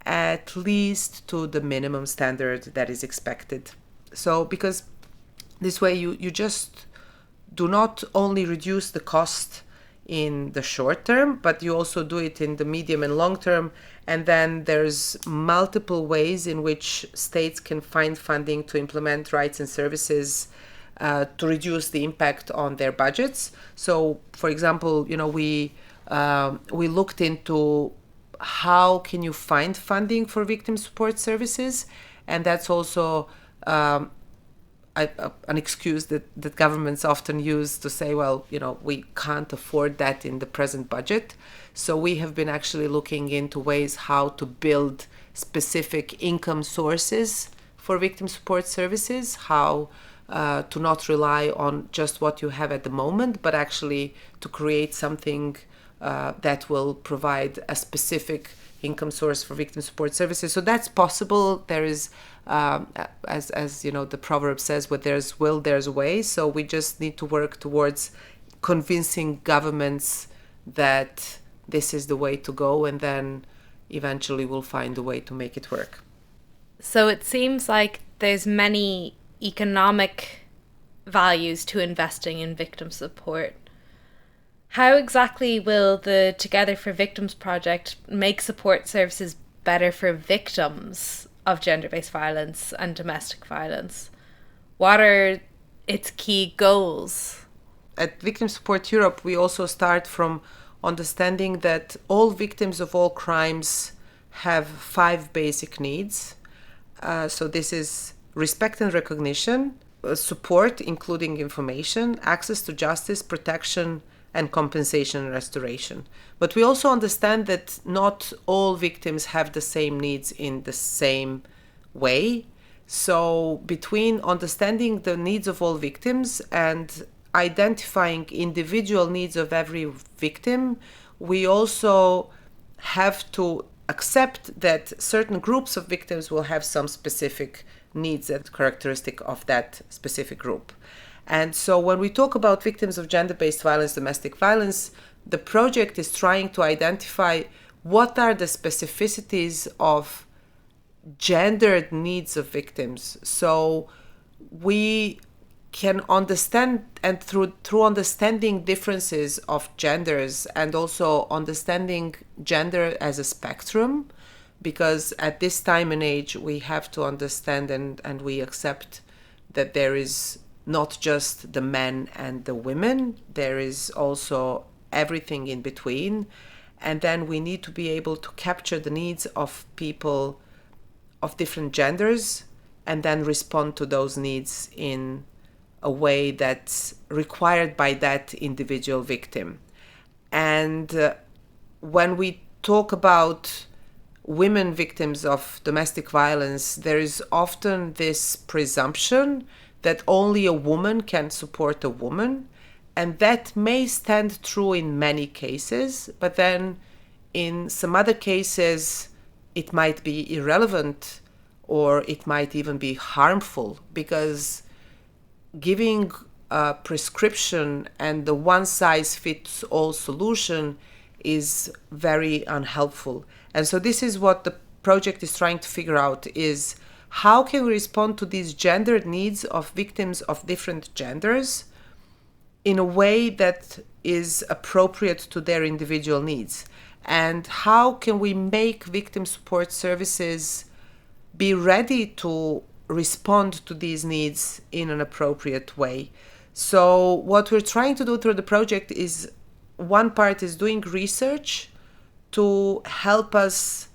at least to the minimum standard that is expected. So, because this way you just do not only reduce the cost in the short term, but you also do it in the medium and long term. And then there's multiple ways in which states can find funding to implement rights and services to reduce the impact on their budgets. So, for example, we looked into how can you find funding for victim support services, And that's also an excuse that governments often use to say, well, we can't afford that in the present budget. So we have been actually looking into ways how to build specific income sources for victim support services, how to not rely on just what you have at the moment, but actually to create something that will provide a specific income source for victim support services. So that's possible. There is, as the proverb says, where there's will, there's a way. So we just need to work towards convincing governments that this is the way to go, and then eventually we'll find a way to make it work. So it seems like there's many economic values to investing in victim support. How exactly will the Together for Victims project make support services better for victims of gender-based violence and domestic violence? What are its key goals? At Victim Support Europe, we also start from understanding that all victims of all crimes have 5 basic needs. So this is respect and recognition, support, including information, access to justice, protection, and compensation and restoration. But we also understand that not all victims have the same needs in the same way. So between understanding the needs of all victims and identifying individual needs of every victim, we also have to accept that certain groups of victims will have some specific needs that are characteristic of that specific group. And so when we talk about victims of gender-based violence, domestic violence, the project is trying to identify what are the specificities of gendered needs of victims. So we can understand, and through understanding differences of genders and also understanding gender as a spectrum, because at this time and age we have to understand and we accept that there is not just the men and the women, there is also everything in between. And then we need to be able to capture the needs of people of different genders and then respond to those needs in a way that's required by that individual victim. And when we talk about women victims of domestic violence, there is often this presumption that only a woman can support a woman. And that may stand true in many cases, but then in some other cases, it might be irrelevant or it might even be harmful, because giving a prescription and the one-size-fits-all solution is very unhelpful. And so this is what the project is trying to figure out, is how can we respond to these gendered needs of victims of different genders in a way that is appropriate to their individual needs? And how can we make victim support services be ready to respond to these needs in an appropriate way? So what we're trying to do through the project is, one part is doing research to help us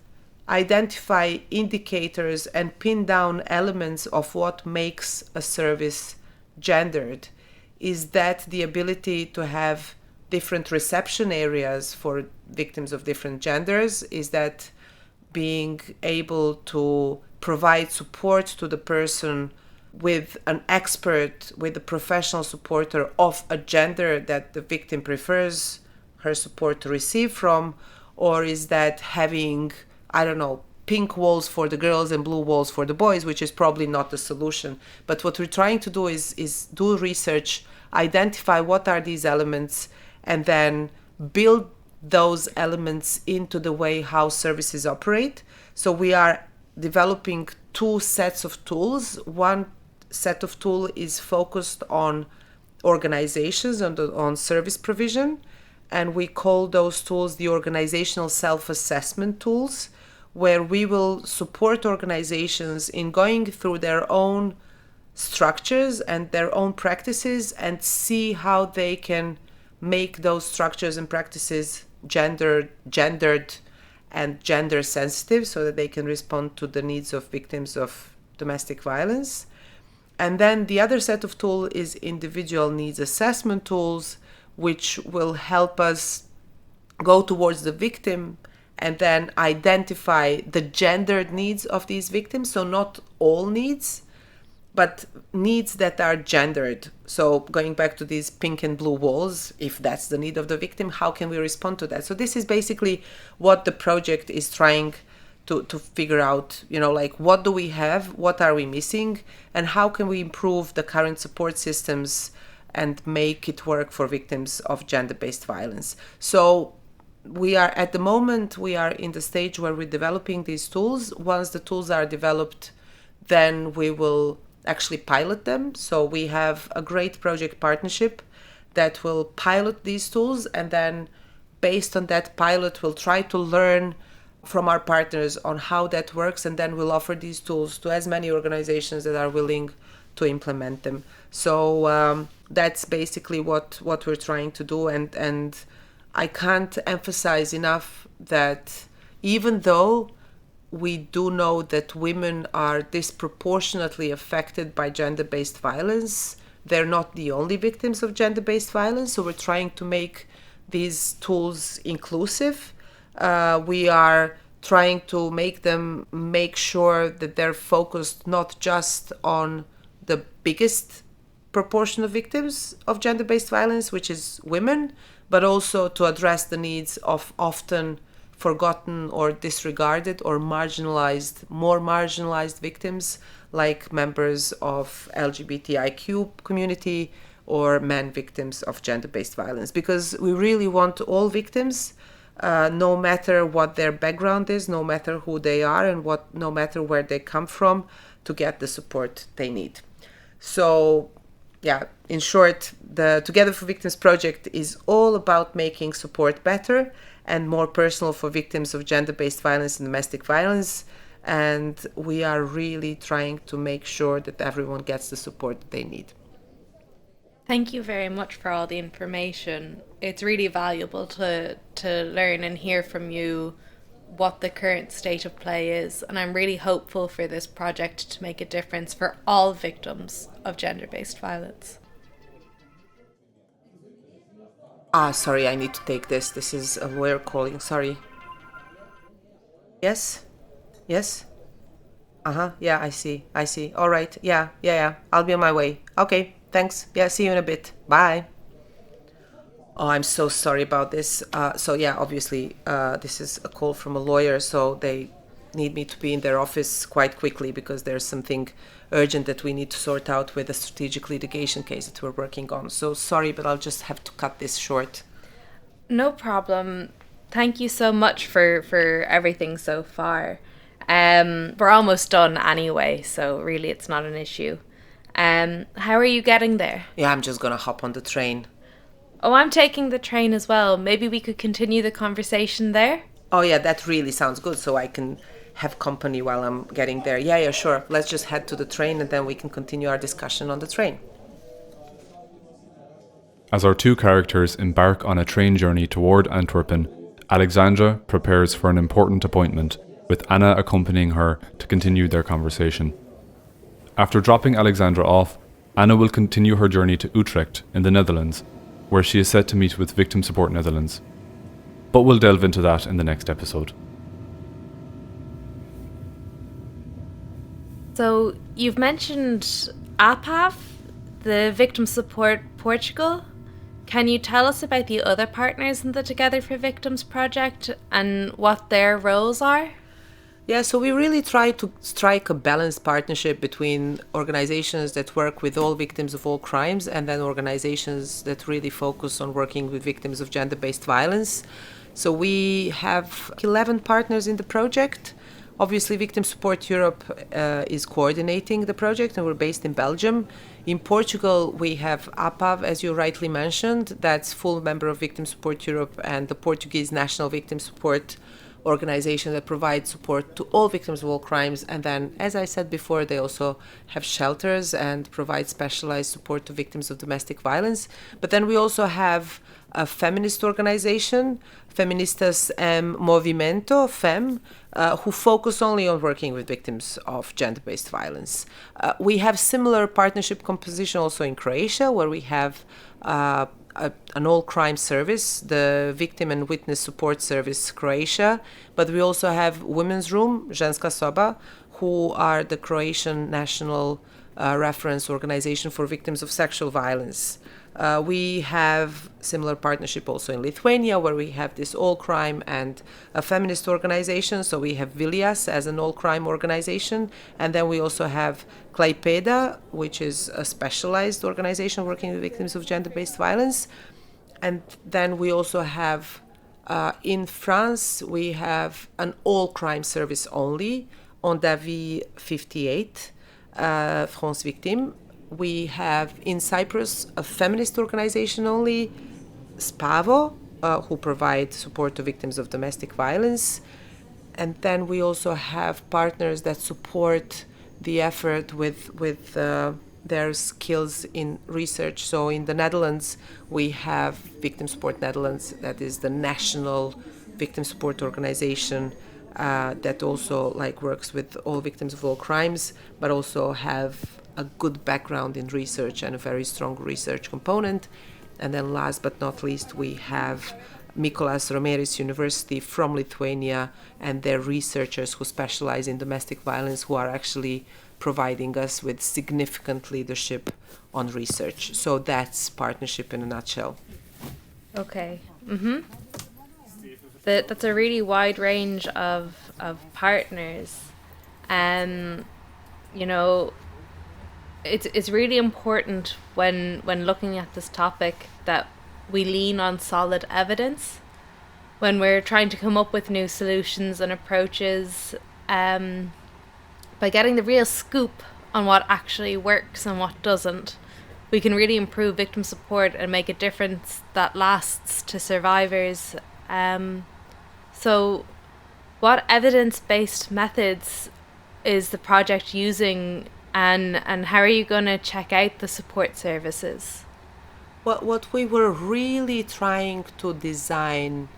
identify indicators and pin down elements of what makes a service gendered. Is that the ability to have different reception areas for victims of different genders? Is that being able to provide support to the person with an expert, with a professional supporter of a gender that the victim prefers her support to receive from? Or is that having, pink walls for the girls and blue walls for the boys, which is probably not the solution. But what we're trying to do is do research, identify what are these elements, and then build those elements into the way how services operate. So we are developing 2 sets of tools. One set of tool is focused on organizations and on service provision, and we call those tools the organizational self-assessment tools, where we will support organizations in going through their own structures and their own practices and see how they can make those structures and practices gendered and gender sensitive, so that they can respond to the needs of victims of domestic violence. And then the other set of tools is individual needs assessment tools, which will help us go towards the victim and then identify the gendered needs of these victims. So not all needs, but needs that are gendered. So going back to these pink and blue walls, if that's the need of the victim, how can we respond to that? So this is basically what the project is trying to figure out, like what do we have, what are we missing, and how can we improve the current support systems and make it work for victims of gender-based violence. So we are in the stage where we're developing these tools. Once the tools are developed, then we will actually pilot them. So we have a great project partnership that will pilot these tools, and then based on that pilot, we'll try to learn from our partners on how that works, and then we'll offer these tools to as many organizations that are willing to implement them. So that's basically what we're trying to do, and I can't emphasize enough that even though we do know that women are disproportionately affected by gender-based violence, they're not the only victims of gender-based violence. So we're trying to make these tools inclusive. We are trying to make sure that they're focused not just on the biggest proportion of victims of gender-based violence, which is women, but also to address the needs of often forgotten or disregarded or more marginalized victims, like members of LGBTIQ community or men victims of gender-based violence. Because we really want all victims, no matter what their background is, no matter who they are, and no matter where they come from, to get the support they need. So, in short, the 2Gether4Victims project is all about making support better and more personal for victims of gender-based violence and domestic violence. And we are really trying to make sure that everyone gets the support that they need. Thank you very much for all the information. It's really valuable to learn and hear from you what the current state of play is, and I'm really hopeful for this project to make a difference for all victims of gender-based violence. Sorry, I need to take this. This is a lawyer calling, sorry. Yes? Yeah, I see. All right, yeah. I'll be on my way. Okay, thanks. Yeah, see you in a bit. Bye. Oh, I'm so sorry about this. Obviously, this is a call from a lawyer, so they need me to be in their office quite quickly because there's something urgent that we need to sort out with a strategic litigation case that we're working on. So sorry, but I'll just have to cut this short. No problem. Thank you so much for everything so far. We're almost done anyway, so really it's not an issue. How are you getting there? Yeah, I'm just gonna hop on the train. Oh, I'm taking the train as well. Maybe we could continue the conversation there? Oh yeah, that really sounds good, so I can have company while I'm getting there. Yeah, sure. Let's just head to the train and then we can continue our discussion on the train. As our two characters embark on a train journey toward Antwerpen, Aleksandra prepares for an important appointment, with Anna accompanying her to continue their conversation. After dropping Aleksandra off, Anna will continue her journey to Utrecht in the Netherlands, where she is set to meet with Victim Support Netherlands. But we'll delve into that in the next episode. So, you've mentioned APAV, the Victim Support Portugal. Can you tell us about the other partners in the 2Gether4Victims project and what their roles are? Yeah, so we really try to strike a balanced partnership between organizations that work with all victims of all crimes and then organizations that really focus on working with victims of gender-based violence. So we have 11 partners in the project. Obviously, Victim Support Europe is coordinating the project, and we're based in Belgium. In Portugal, we have APAV, as you rightly mentioned. That's full member of Victim Support Europe and the Portuguese National Victim Support organization that provides support to all victims of all crimes. And then, as I said before, they also have shelters and provide specialized support to victims of domestic violence. But then we also have a feminist organization, Feministas em Movimento, FEM, who focus only on working with victims of gender-based violence. We have similar partnership composition also in Croatia, where we have an all-crime service, the Victim and Witness Support Service Croatia, but we also have Women's Room, Ženska soba, who are the Croatian national reference organization for victims of sexual violence. We have similar partnership also in Lithuania, where we have this all-crime and a feminist organization. So we have Viljas as an all-crime organization, and then we also have Klaipėda, which is a specialized organization working with victims of gender-based violence. And then we also have, in France, we have an all-crime service only, on Davy 58, France Victim. We have in Cyprus a feminist organization only, Spavo, who provide support to victims of domestic violence. And then we also have partners that support the effort with their skills in research. So in the Netherlands, we have Victim Support Netherlands, that is the national victim support organization that also works with all victims of all crimes, but also have a good background in research and a very strong research component. And then last but not least, we have Mykolas Romeris University from Lithuania and their researchers who specialize in domestic violence, who are actually providing us with significant leadership on research. So that's partnership in a nutshell. Okay. That's a really wide range of partners. It's really important when looking at this topic that we lean on solid evidence when we're trying to come up with new solutions and approaches, by getting the real scoop on what actually works and what doesn't. We can really improve victim support and make a difference that lasts to survivors. So what evidence-based methods is the project using, and how are you going to check out the support services? What we were really trying to design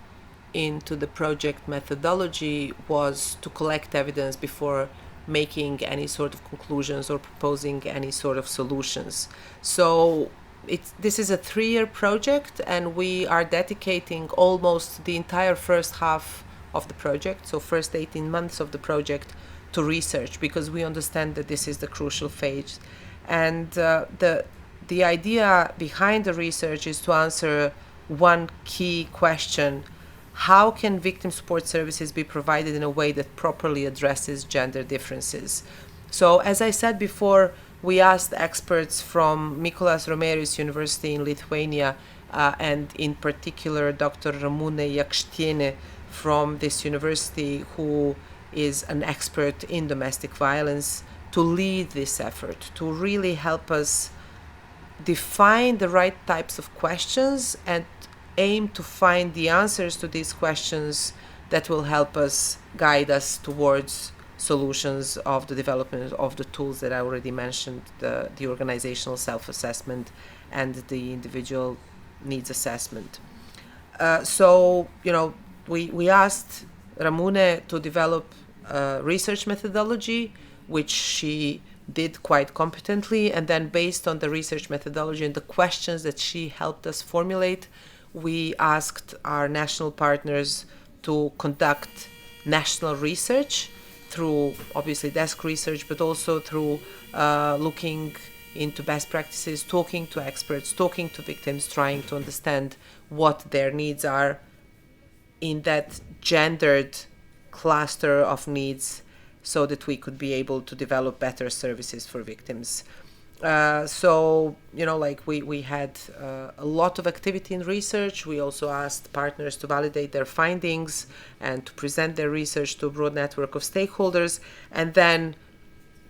into the project methodology was to collect evidence before making any sort of conclusions or proposing any sort of solutions. So this is a 3-year project, and we are dedicating almost the entire first half of the project, so first 18 months of the project, to research, because we understand that this is the crucial phase. And the idea behind the research is to answer one key question: how can victim support services be provided in a way that properly addresses gender differences? So, as I said before, we asked experts from Mykolas Romeris University in Lithuania, and in particular Dr. Ramūnė Jakštienė from this university, who is an expert in domestic violence, to lead this effort, to really help us define the right types of questions and aim to find the answers to these questions that will help us, guide us towards solutions of the development of the tools that I already mentioned, the organizational self-assessment and the individual needs assessment. We asked Ramūnė to develop a research methodology, which she did quite competently, and then based on the research methodology and the questions that she helped us formulate, we asked our national partners to conduct national research through obviously desk research, but also through looking into best practices, talking to experts, talking to victims, trying to understand what their needs are in that gendered cluster of needs, so that we could be able to develop better services for victims. We had a lot of activity in research. We also asked partners to validate their findings and to present their research to a broad network of stakeholders. And then,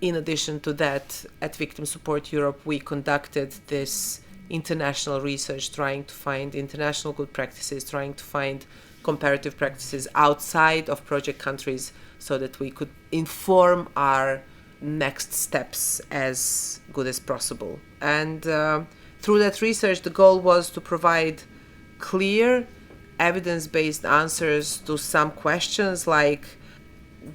in addition to that, at Victim Support Europe, we conducted this international research, trying to find international good practices, trying to find comparative practices outside of project countries so that we could inform our next steps as good as possible. And through that research, the goal was to provide clear, evidence-based answers to some questions like,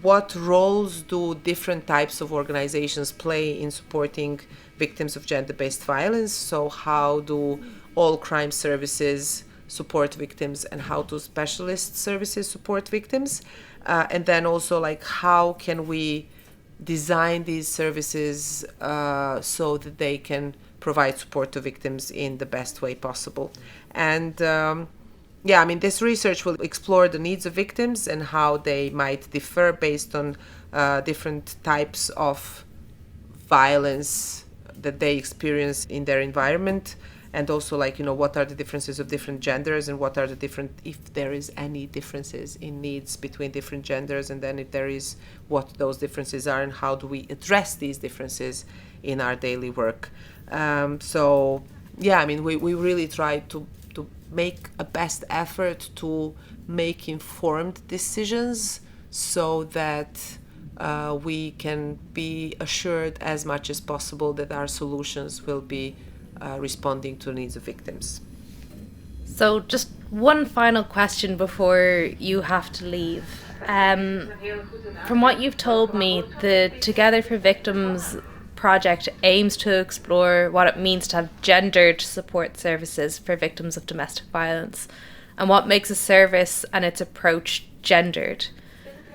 what roles do different types of organizations play in supporting victims of gender-based violence? So how do all crime services support victims, and how do specialist services support victims? And then also, like, how can we design these services so that they can provide support to victims in the best way possible? And this research will explore the needs of victims and how they might differ based on different types of violence that they experience in their environment. And also, what are the differences of different genders, and what are the different, if there is any differences in needs between different genders, and then if there is, what those differences are, and how do we address these differences in our daily work. We really try to make a best effort to make informed decisions so that we can be assured as much as possible that our solutions will be responding to the needs of victims. So just one final question before you have to leave. From what you've told me, the Together for Victims project aims to explore what it means to have gendered support services for victims of domestic violence and what makes a service and its approach gendered.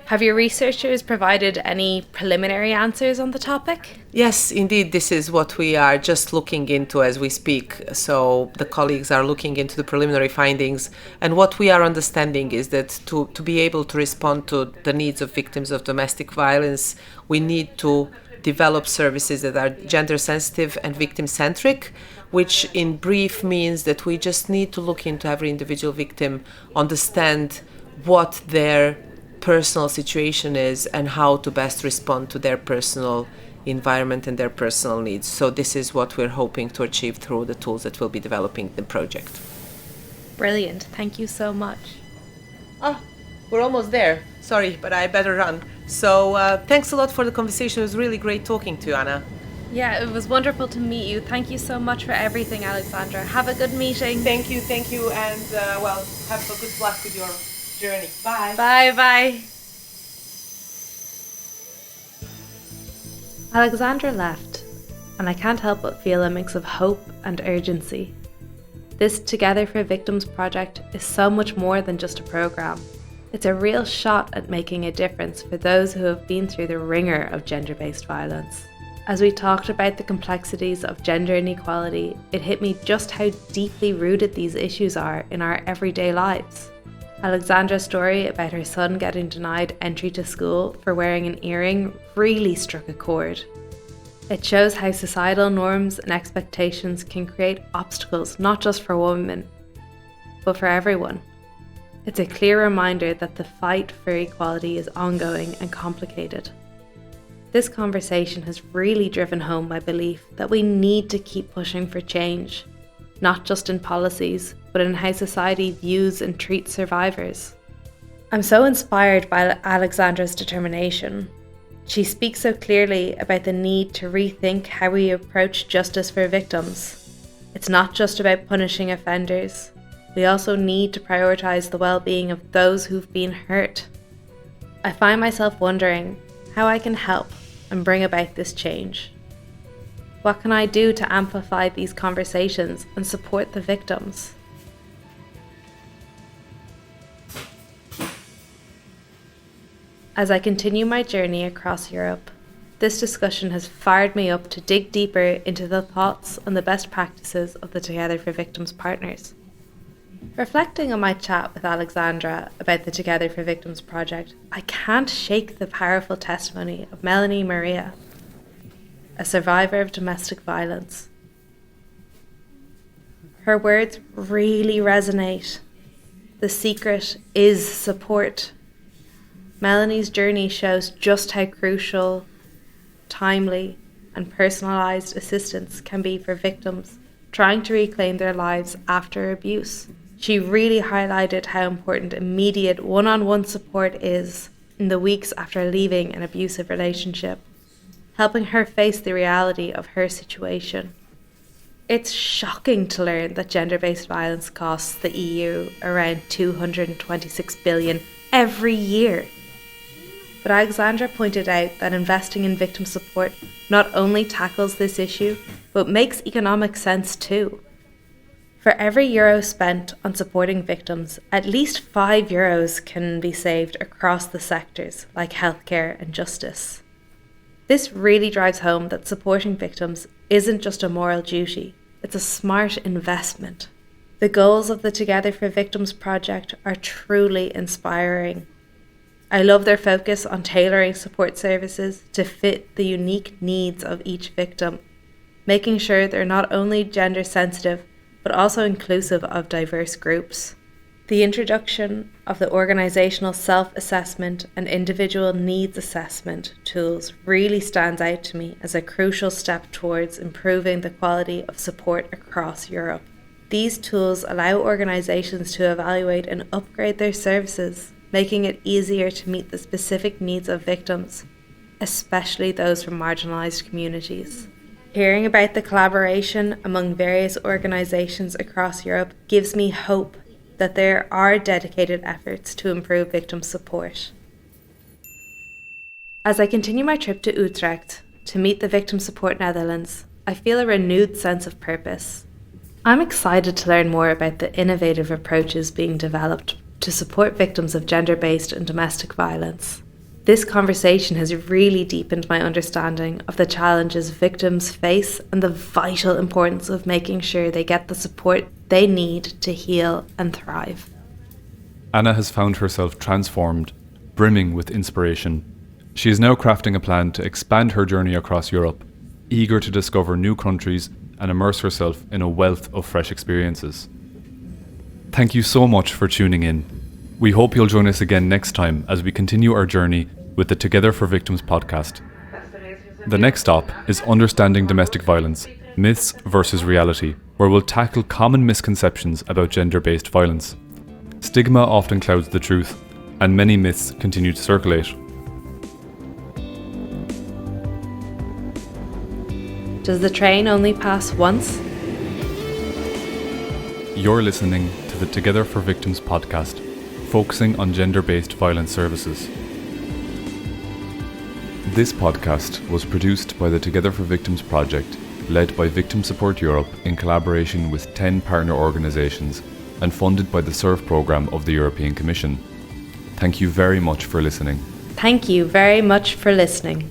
Have your researchers provided any preliminary answers on the topic? Yes, indeed, this is what we are just looking into as we speak. So the colleagues are looking into the preliminary findings, and what we are understanding is that to be able to respond to the needs of victims of domestic violence, we need to develop services that are gender sensitive and victim-centric, which in brief means that we just need to look into every individual victim, understand what their personal situation is and how to best respond to their personal environment and their personal needs. So this is what we're hoping to achieve through the tools that we'll be developing in the project. Brilliant. Thank you so much. We're almost there. Sorry, but I better run. So thanks a lot for the conversation. It was really great talking to you, Anna. Yeah, it was wonderful to meet you. Thank you so much for everything, Aleksandra. Have a good meeting. Thank you, and have a good luck with your journey. Bye. Bye. Aleksandra left, and I can't help but feel a mix of hope and urgency. This Together for Victims project is so much more than just a programme. It's a real shot at making a difference for those who have been through the ringer of gender-based violence. As we talked about the complexities of gender inequality, it hit me just how deeply rooted these issues are in our everyday lives. Aleksandra's story about her son getting denied entry to school for wearing an earring really struck a chord. It shows how societal norms and expectations can create obstacles not just for women, but for everyone. It's a clear reminder that the fight for equality is ongoing and complicated. This conversation has really driven home my belief that we need to keep pushing for change, not just in policies, but in how society views and treats survivors. I'm so inspired by Aleksandra's determination. She speaks so clearly about the need to rethink how we approach justice for victims. It's not just about punishing offenders. We also need to prioritise the well-being of those who've been hurt. I find myself wondering how I can help and bring about this change. What can I do to amplify these conversations and support the victims? As I continue my journey across Europe, this discussion has fired me up to dig deeper into the thoughts and the best practices of the Together for Victims partners. Reflecting on my chat with Aleksandra about the Together for Victims project, I can't shake the powerful testimony of Melanie Maria, a survivor of domestic violence. Her words really resonate. The secret is support. Melanie's journey shows just how crucial, timely, and personalised assistance can be for victims trying to reclaim their lives after abuse. She really highlighted how important immediate one-on-one support is in the weeks after leaving an abusive relationship, helping her face the reality of her situation. It's shocking to learn that gender-based violence costs the EU around 226 billion every year. But Aleksandra pointed out that investing in victim support not only tackles this issue, but makes economic sense too. For every euro spent on supporting victims, at least €5 can be saved across the sectors like healthcare and justice. This really drives home that supporting victims isn't just a moral duty, it's a smart investment. The goals of the 2Gether4Victims project are truly inspiring. I love their focus on tailoring support services to fit the unique needs of each victim, making sure they're not only gender sensitive, but also inclusive of diverse groups. The introduction of the organisational self-assessment and individual needs assessment tools really stands out to me as a crucial step towards improving the quality of support across Europe. These tools allow organisations to evaluate and upgrade their services, making it easier to meet the specific needs of victims, especially those from marginalised communities. Hearing about the collaboration among various organisations across Europe gives me hope that there are dedicated efforts to improve victim support. As I continue my trip to Utrecht to meet the Victim Support Netherlands, I feel a renewed sense of purpose. I'm excited to learn more about the innovative approaches being developed to support victims of gender-based and domestic violence. This conversation has really deepened my understanding of the challenges victims face and the vital importance of making sure they get the support they need to heal and thrive. Anna has found herself transformed, brimming with inspiration. She is now crafting a plan to expand her journey across Europe, eager to discover new countries and immerse herself in a wealth of fresh experiences. Thank you so much for tuning in. We hope you'll join us again next time as we continue our journey with the 2Gether4Victims podcast. The next stop is Understanding Domestic Violence, Myths versus Reality, where we'll tackle common misconceptions about gender-based violence. Stigma often clouds the truth, and many myths continue to circulate. Does the train only pass once? You're listening to the 2Gether4Victims podcast, focusing on gender-based violence services. This podcast was produced by the 2Gether4Victims project, led by Victim Support Europe in collaboration with 10 partner organisations and funded by the SURF programme of the European Commission. Thank you very much for listening. Thank you very much for listening.